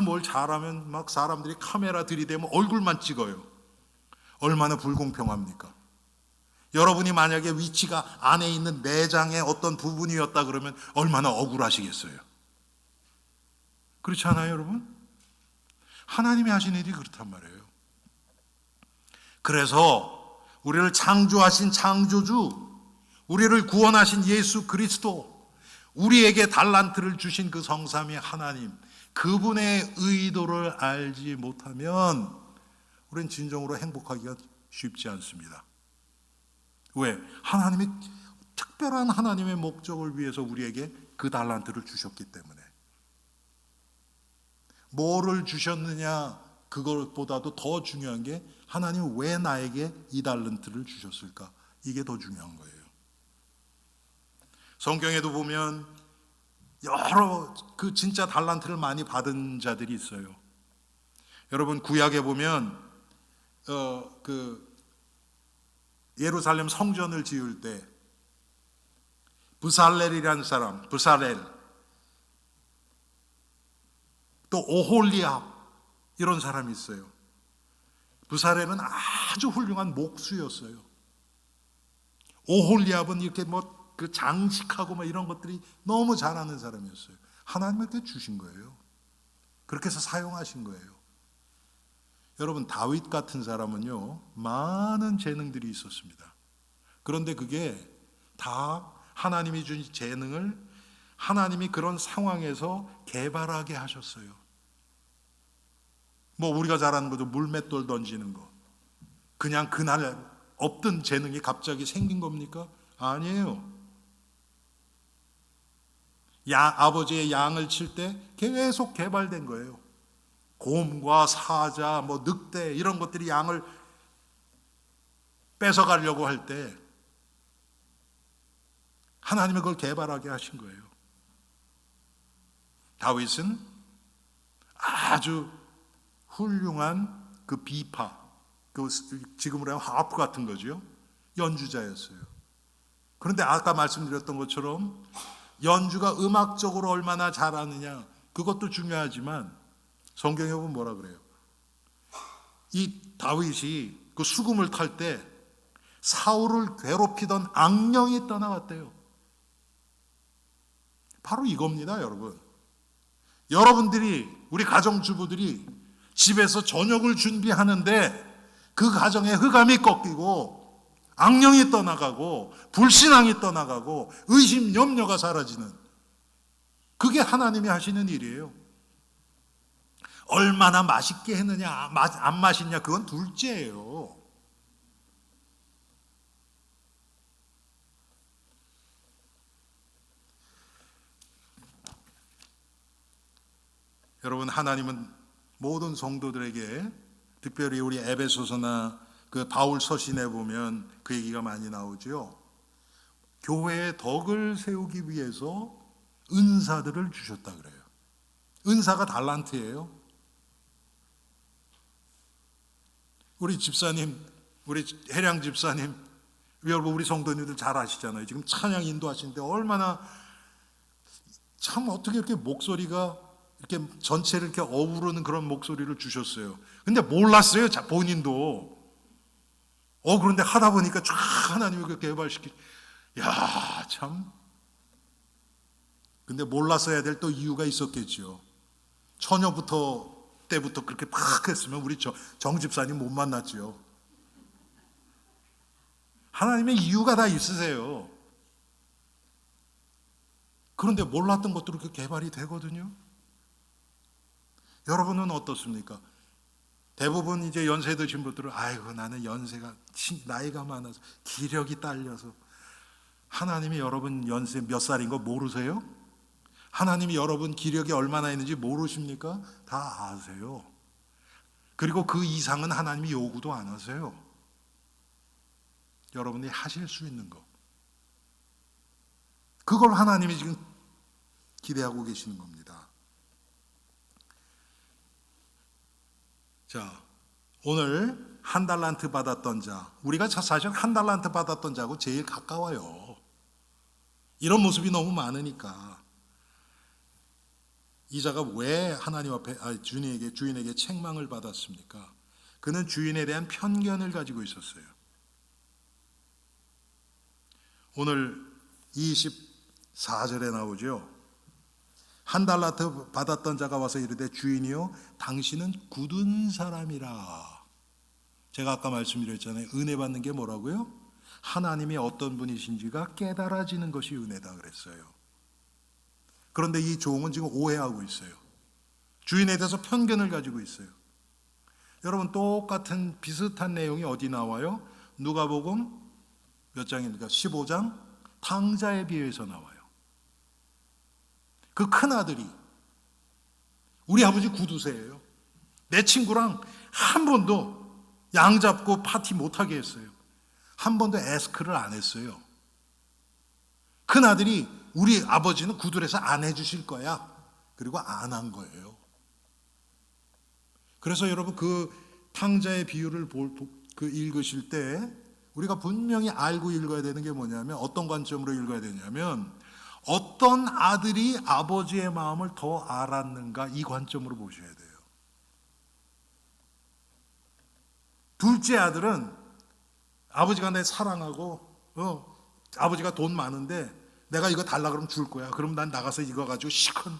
뭘 잘하면 막 사람들이 카메라 들이대면 얼굴만 찍어요. 얼마나 불공평합니까? 여러분이 만약에 위치가 안에 있는 내장의 어떤 부분이었다 그러면 얼마나 억울하시겠어요? 그렇지 않아요, 여러분? 하나님이 하신 일이 그렇단 말이에요. 그래서 우리를 창조하신 창조주, 우리를 구원하신 예수 그리스도, 우리에게 달란트를 주신 그 성삼위 하나님, 그분의 의도를 알지 못하면 우리는 진정으로 행복하기가 쉽지 않습니다. 왜? 하나님이 특별한 하나님의 목적을 위해서 우리에게 그 달란트를 주셨기 때문에. 뭐를 주셨느냐, 그것보다도 더 중요한 게 하나님은 왜 나에게 이 달란트를 주셨을까? 이게 더 중요한 거예요. 성경에도 보면 여러 그 진짜 달란트를 많이 받은 자들이 있어요. 여러분, 구약에 보면 예루살렘 성전을 지을 때 브살렐이라는 사람, 브살렐, 또 오홀리압, 이런 사람이 있어요. 브살렐은 아주 훌륭한 목수였어요. 오홀리압은 이렇게 그 장식하고 이런 것들이 너무 잘하는 사람이었어요. 하나님께 주신 거예요. 그렇게 해서 사용하신 거예요. 여러분, 다윗 같은 사람은요, 많은 재능들이 있었습니다. 그런데 그게 다 하나님이 준 재능을 하나님이 그런 상황에서 개발하게 하셨어요. 우리가 잘 아는 거죠. 물맷돌 던지는 거. 그냥 그날 없던 재능이 갑자기 생긴 겁니까? 아니에요. 아버지의 양을 칠 때 계속 개발된 거예요. 곰과 사자, 늑대, 이런 것들이 양을 뺏어가려고 할 때 하나님이 그걸 개발하게 하신 거예요. 다윗은 아주 훌륭한 그 비파, 지금으로 하면 하프 같은 거죠. 연주자였어요. 그런데 아까 말씀드렸던 것처럼 연주가 음악적으로 얼마나 잘하느냐, 그것도 중요하지만 성경에 보면 뭐라 그래요? 이 다윗이 그 수금을 탈 때 사울을 괴롭히던 악령이 떠나갔대요. 바로 이겁니다, 여러분. 여러분들이, 우리 가정주부들이 집에서 저녁을 준비하는데 그 가정에 흑암이 꺾이고 악령이 떠나가고 불신앙이 떠나가고 의심, 염려가 사라지는, 그게 하나님이 하시는 일이에요. 얼마나 맛있게 했느냐, 안 맛있냐, 그건 둘째예요. 여러분, 하나님은 모든 성도들에게, 특별히 우리 에베소서나 그 바울 서신에 보면 그 얘기가 많이 나오죠. 교회의 덕을 세우기 위해서 은사들을 주셨다 그래요. 은사가 달란트예요. 우리 집사님, 우리 해량 집사님, 여러분 우리 성도님들 잘 아시잖아요. 지금 찬양 인도하시는데 얼마나 참 어떻게 이렇게 목소리가 이렇게 전체를 이렇게 어우르는 그런 목소리를 주셨어요. 근데 몰랐어요. 본인도. 그런데 하다 보니까 쫙 하나님이 그 개발시키. 야, 참. 근데 몰랐어야 될 또 이유가 있었겠죠. 처녀부터 때부터 그렇게 팍 했으면 우리 정 집사님 못 만났죠. 하나님의 이유가 다 있으세요. 그런데 몰랐던 것도 이렇게 개발이 되거든요. 여러분은 어떻습니까? 대부분 이제 연세 드신 분들은 아이고 나는 연세가 나이가 많아서 기력이 딸려서. 하나님이 여러분 연세 몇 살인 거 모르세요? 하나님이 여러분 기력이 얼마나 있는지 모르십니까? 다 아세요. 그리고 그 이상은 하나님이 요구도 안 하세요. 여러분이 하실 수 있는 거. 그걸 하나님이 지금 기대하고 계시는 겁니다. 자, 오늘 한 달란트 받았던 자, 우리가 사실 한 달란트 받았던 자하고 제일 가까워요. 이런 모습이 너무 많으니까. 이 자가 왜 하나님 앞에 주인에게 책망을 받았습니까? 그는 주인에 대한 편견을 가지고 있었어요. 오늘 24절에 나오죠. 한 달란트 받았던 자가 와서 이르되 주인이요 당신은 굳은 사람이라. 제가 아까 말씀드렸잖아요. 은혜 받는 게 뭐라고요? 하나님이 어떤 분이신지가 깨달아지는 것이 은혜다 그랬어요. 그런데 이 종은 지금 오해하고 있어요. 주인에 대해서 편견을 가지고 있어요. 여러분 똑같은 비슷한 내용이 어디 나와요? 누가복음 몇 장입니까? 15장 탕자에 비유에서 나와요. 그 큰아들이 우리 아버지 구두쇠예요. 내 친구랑 한 번도 양 잡고 파티 못하게 했어요. 한 번도 에스크를 안 했어요. 큰아들이 우리 아버지는 구두쇠에서 안 해주실 거야. 그리고 안 한 거예요. 그래서 여러분 그 탕자의 비유를 읽으실 때 우리가 분명히 알고 읽어야 되는 게 뭐냐면 어떤 관점으로 읽어야 되냐면 어떤 아들이 아버지의 마음을 더 알았는가 이 관점으로 보셔야 돼요. 둘째 아들은 아버지가 내 사랑하고 아버지가 돈 많은데 내가 이거 달라 그러면 줄 거야. 그럼 난 나가서 이거 가지고 시큰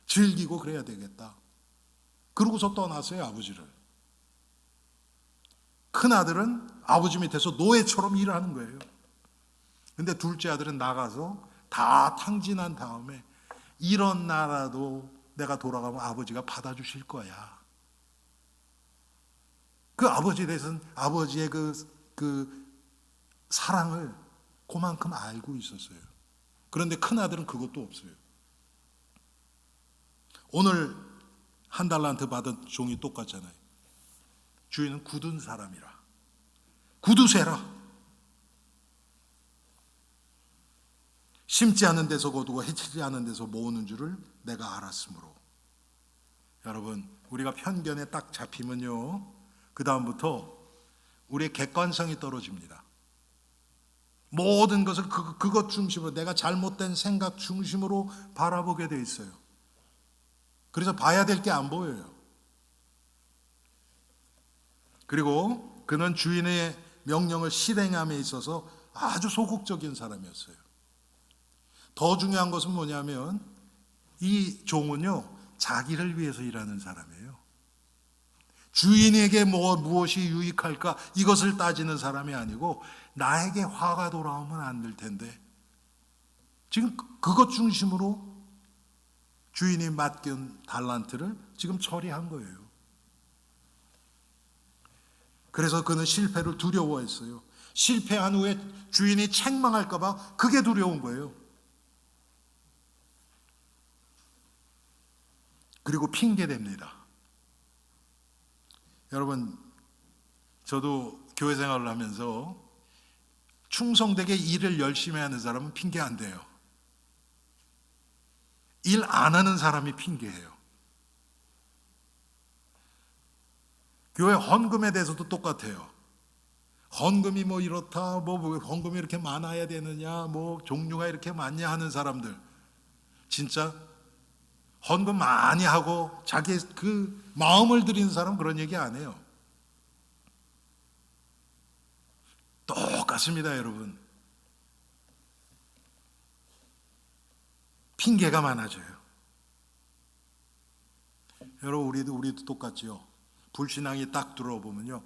즐기고 그래야 되겠다. 그러고서 떠났어요 아버지를. 큰아들은 아버지 밑에서 노예처럼 일하는 거예요. 근데 둘째 아들은 나가서 다 탕진한 다음에 이런 나라도 내가 돌아가면 아버지가 받아주실 거야. 그 아버지에 대해서는 아버지의 그 사랑을 그만큼 알고 있었어요. 그런데 큰아들은 그것도 없어요. 오늘 한 달란트 받은 종이 똑같잖아요. 주인은 굳은 사람이라. 굳으세라. 심지 않은 데서 거두고 해치지 않은 데서 모으는 줄을 내가 알았으므로. 여러분 우리가 편견에 딱 잡히면요 그 다음부터 우리의 객관성이 떨어집니다. 모든 것을 그것 중심으로 내가 잘못된 생각 중심으로 바라보게 돼 있어요. 그래서 봐야 될 게 안 보여요. 그리고 그는 주인의 명령을 실행함에 있어서 아주 소극적인 사람이었어요. 더 중요한 것은 뭐냐면 이 종은요 자기를 위해서 일하는 사람이에요. 주인에게 무엇이 유익할까 이것을 따지는 사람이 아니고 나에게 화가 돌아오면 안 될 텐데 지금 그것 중심으로 주인이 맡긴 달란트를 지금 처리한 거예요. 그래서 그는 실패를 두려워했어요. 실패한 후에 주인이 책망할까 봐 그게 두려운 거예요. 그리고 핑계댑니다. 여러분 저도 교회 생활을 하면서 충성되게 일을 열심히 하는 사람은 핑계 안 돼요. 일 안 하는 사람이 핑계예요. 교회 헌금에 대해서도 똑같아요. 헌금이 뭐 이렇다, 뭐 헌금이 이렇게 많아야 되느냐, 뭐 종류가 이렇게 많냐 하는 사람들, 진짜 헌금 많이 하고 자기 그 마음을 드리는 사람 그런 얘기 안 해요. 똑같습니다, 여러분. 핑계가 많아져요. 여러분, 우리도 똑같지요. 불신앙이 딱 들어보면요,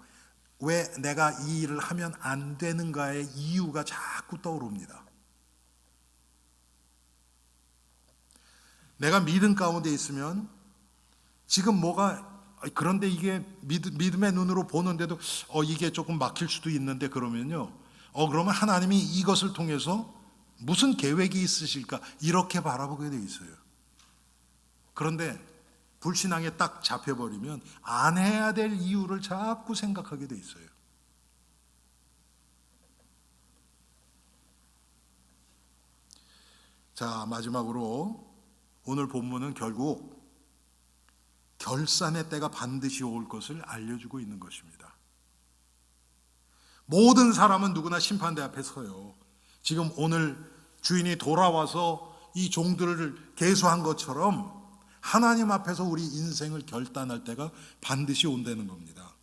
왜 내가 이 일을 하면 안 되는가의 이유가 자꾸 떠오릅니다. 내가 믿음 가운데 있으면 지금 뭐가, 그런데 이게 믿음의 눈으로 보는데도 이게 조금 막힐 수도 있는데, 그러면요, 그러면 하나님이 이것을 통해서 무슨 계획이 있으실까, 이렇게 바라보게 돼 있어요. 그런데 불신앙에 딱 잡혀버리면 안 해야 될 이유를 자꾸 생각하게 돼 있어요. 자, 마지막으로 오늘 본문은 결국 결산의 때가 반드시 올 것을 알려주고 있는 것입니다. 모든 사람은 누구나 심판대 앞에 서요. 지금 오늘 주인이 돌아와서 이 종들을 계수한 것처럼 하나님 앞에서 우리 인생을 결단할 때가 반드시 온다는 겁니다.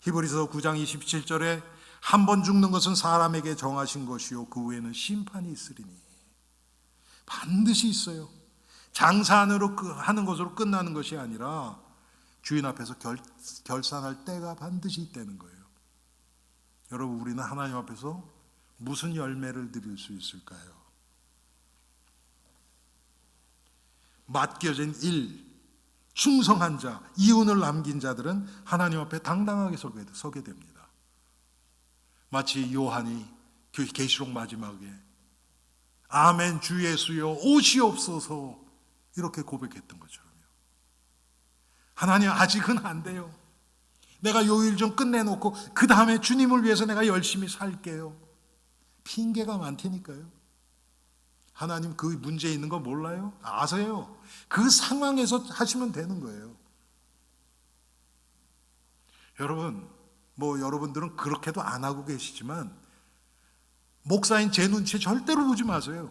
히브리서 9장 27절에 한 번 죽는 것은 사람에게 정하신 것이요 그 후에는 심판이 있으리니, 반드시 있어요. 장사하는 것으로 끝나는 것이 아니라 주인 앞에서 결산할 때가 반드시 있다는 거예요. 여러분, 우리는 하나님 앞에서 무슨 열매를 드릴 수 있을까요? 맡겨진 일, 충성한 자, 이윤을 남긴 자들은 하나님 앞에 당당하게 서게 됩니다. 마치 요한이 계시록 마지막에 아멘 주 예수여 오시옵소서 이렇게 고백했던 것처럼요. 하나님, 아직은 안 돼요. 내가 요 일 좀 끝내놓고 그 다음에 주님을 위해서 내가 열심히 살게요. 핑계가 많다니까요. 하나님 그 문제 있는 거 몰라요? 아세요. 그 상황에서 하시면 되는 거예요. 여러분, 여러분들은 그렇게도 안 하고 계시지만 목사인 제 눈치 절대로 보지 마세요.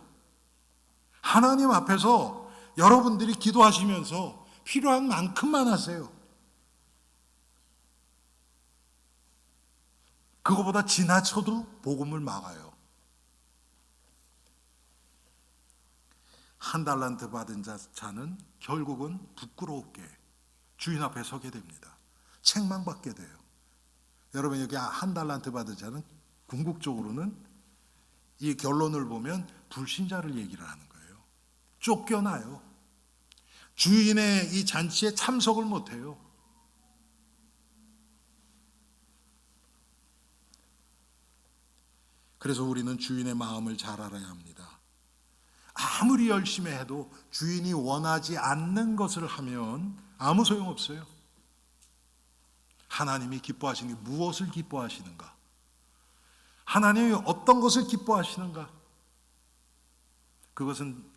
하나님 앞에서 여러분들이 기도하시면서 필요한 만큼만 하세요. 그거보다 지나쳐도 복음을 막아요. 한 달란트 받은 자는 결국은 부끄럽게 주인 앞에 서게 됩니다. 책망받게 돼요. 여러분, 여기 한 달란트 받은 자는 궁극적으로는 이 결론을 보면 불신자를 얘기를 하는 거예요. 쫓겨나요. 주인의 이 잔치에 참석을 못해요. 그래서 우리는 주인의 마음을 잘 알아야 합니다. 아무리 열심히 해도 주인이 원하지 않는 것을 하면 아무 소용없어요. 하나님이 기뻐하시는 게 무엇을 기뻐하시는가? 하나님이 어떤 것을 기뻐하시는가? 그것은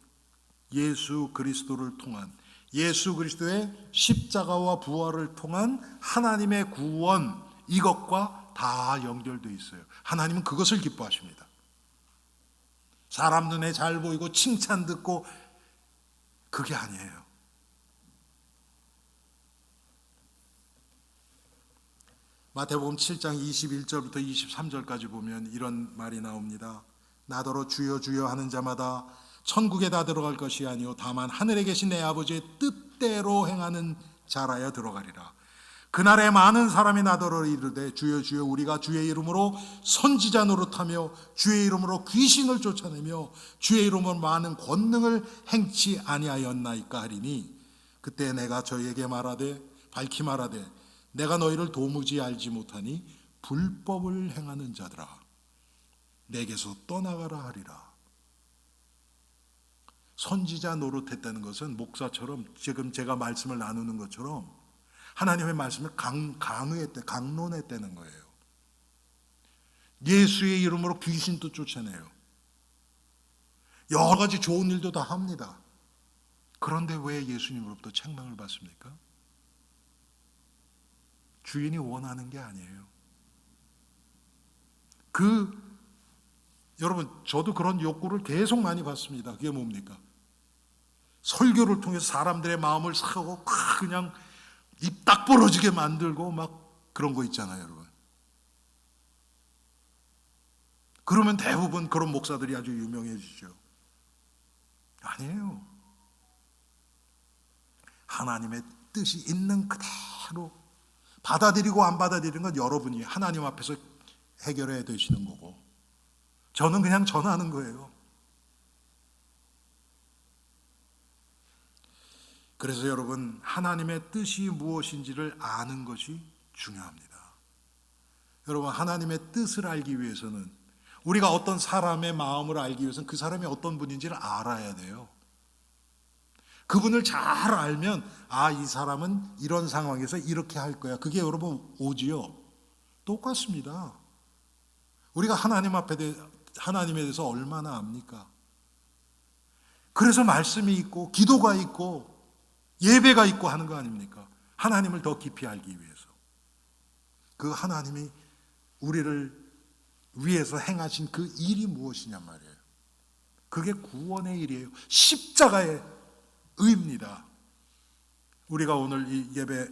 예수 그리스도를 통한, 예수 그리스도의 십자가와 부활을 통한 하나님의 구원, 이것과 다 연결되어 있어요. 하나님은 그것을 기뻐하십니다. 사람 눈에 잘 보이고 칭찬 듣고 그게 아니에요. 마태복음 7장 21절부터 23절까지 보면 이런 말이 나옵니다. 나더러 주여 주여 하는 자마다 천국에 다 들어갈 것이 아니요 다만 하늘에 계신 내 아버지의 뜻대로 행하는 자라야 들어가리라. 그날에 많은 사람이 나더러 이르되 주여 주여 우리가 주의 이름으로 선지자 노릇하며 주의 이름으로 귀신을 쫓아내며 주의 이름으로 많은 권능을 행치 아니하였나이까 하리니, 그때 내가 저희에게 밝히 말하되 내가 너희를 도무지 알지 못하니 불법을 행하는 자들아 내게서 떠나가라 하리라. 선지자 노릇했다는 것은 목사처럼 지금 제가 말씀을 나누는 것처럼 하나님의 말씀을 강론했다는 거예요. 예수의 이름으로 귀신도 쫓아내요. 여러 가지 좋은 일도 다 합니다. 그런데 왜 예수님으로부터 책망을 받습니까? 주인이 원하는 게 아니에요. 여러분, 저도 그런 욕구를 계속 많이 받습니다. 그게 뭡니까? 설교를 통해서 사람들의 마음을 사고 그냥 입 딱 벌어지게 만들고 막 그런 거 있잖아요, 여러분. 그러면 대부분 그런 목사들이 아주 유명해지죠. 아니에요. 하나님의 뜻이 있는 그대로 받아들이고 안 받아들이는 건 여러분이 하나님 앞에서 해결해야 되시는 거고, 저는 그냥 전하는 거예요. 그래서 여러분, 하나님의 뜻이 무엇인지를 아는 것이 중요합니다. 여러분, 하나님의 뜻을 알기 위해서는, 우리가 어떤 사람의 마음을 알기 위해서는 그 사람이 어떤 분인지를 알아야 돼요. 그분을 잘 알면 이 사람은 이런 상황에서 이렇게 할 거야. 그게 여러분 오지요. 똑같습니다. 우리가 하나님에 대해서 얼마나 압니까? 그래서 말씀이 있고 기도가 있고 예배가 있고 하는 거 아닙니까? 하나님을 더 깊이 알기 위해서. 그 하나님이 우리를 위해서 행하신 그 일이 무엇이냔 말이에요. 그게 구원의 일이에요. 십자가의 의입니다. 우리가 오늘 이 예배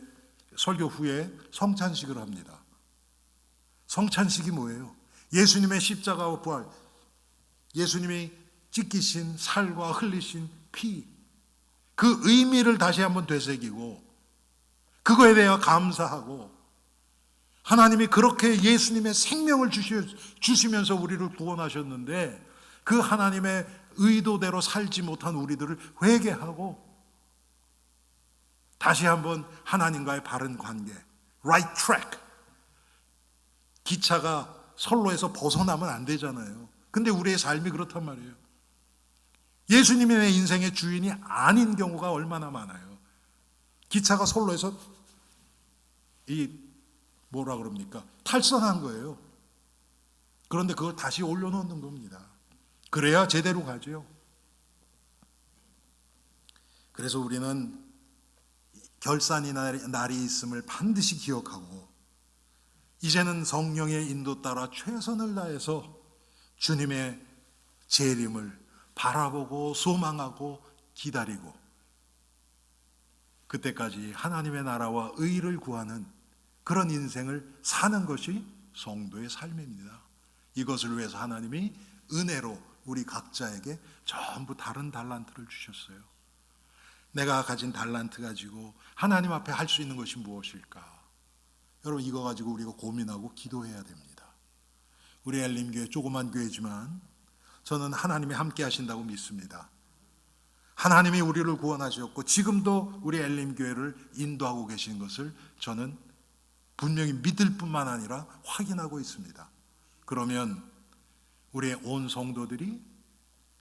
설교 후에 성찬식을 합니다. 성찬식이 뭐예요? 예수님의 십자가와 부활, 예수님이 찢기신 살과 흘리신 피, 그 의미를 다시 한번 되새기고 그거에 대해 감사하고, 하나님이 그렇게 예수님의 생명을 주시면서 우리를 구원하셨는데 그 하나님의 의도대로 살지 못한 우리들을 회개하고 다시 한번 하나님과의 바른 관계, right track. 기차가 선로에서 벗어나면 안 되잖아요. 근데 우리의 삶이 그렇단 말이에요. 예수님이 내 인생의 주인이 아닌 경우가 얼마나 많아요. 기차가 선로에서 뭐라 그럽니까? 탈선한 거예요. 그런데 그걸 다시 올려놓는 겁니다. 그래야 제대로 가죠. 그래서 우리는 결산의 날이 있음을 반드시 기억하고, 이제는 성령의 인도 따라 최선을 다해서 주님의 재림을 바라보고 소망하고 기다리고, 그때까지 하나님의 나라와 의를 구하는 그런 인생을 사는 것이 성도의 삶입니다. 이것을 위해서 하나님이 은혜로 우리 각자에게 전부 다른 달란트를 주셨어요. 내가 가진 달란트 가지고 하나님 앞에 할 수 있는 것이 무엇일까? 여러분, 이거 가지고 우리가 고민하고 기도해야 됩니다. 우리 엘림교회 조그만 교회지만 저는 하나님이 함께 하신다고 믿습니다. 하나님이 우리를 구원하셨고 지금도 우리 엘림교회를 인도하고 계신 것을 저는 분명히 믿을 뿐만 아니라 확인하고 있습니다. 그러면 우리의 온 성도들이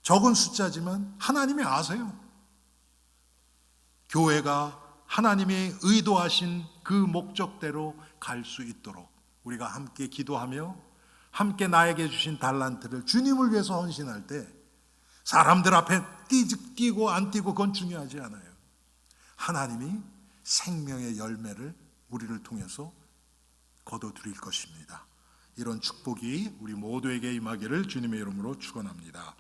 적은 숫자지만 하나님이 아세요. 교회가 하나님이 의도하신 그 목적대로 갈 수 있도록 우리가 함께 기도하며 함께 나에게 주신 달란트를 주님을 위해서 헌신할 때 사람들 앞에 뛰고 안 뛰고 그건 중요하지 않아요. 하나님이 생명의 열매를 우리를 통해서 거둬들일 것입니다. 이런 축복이 우리 모두에게 임하기를 주님의 이름으로 축원합니다.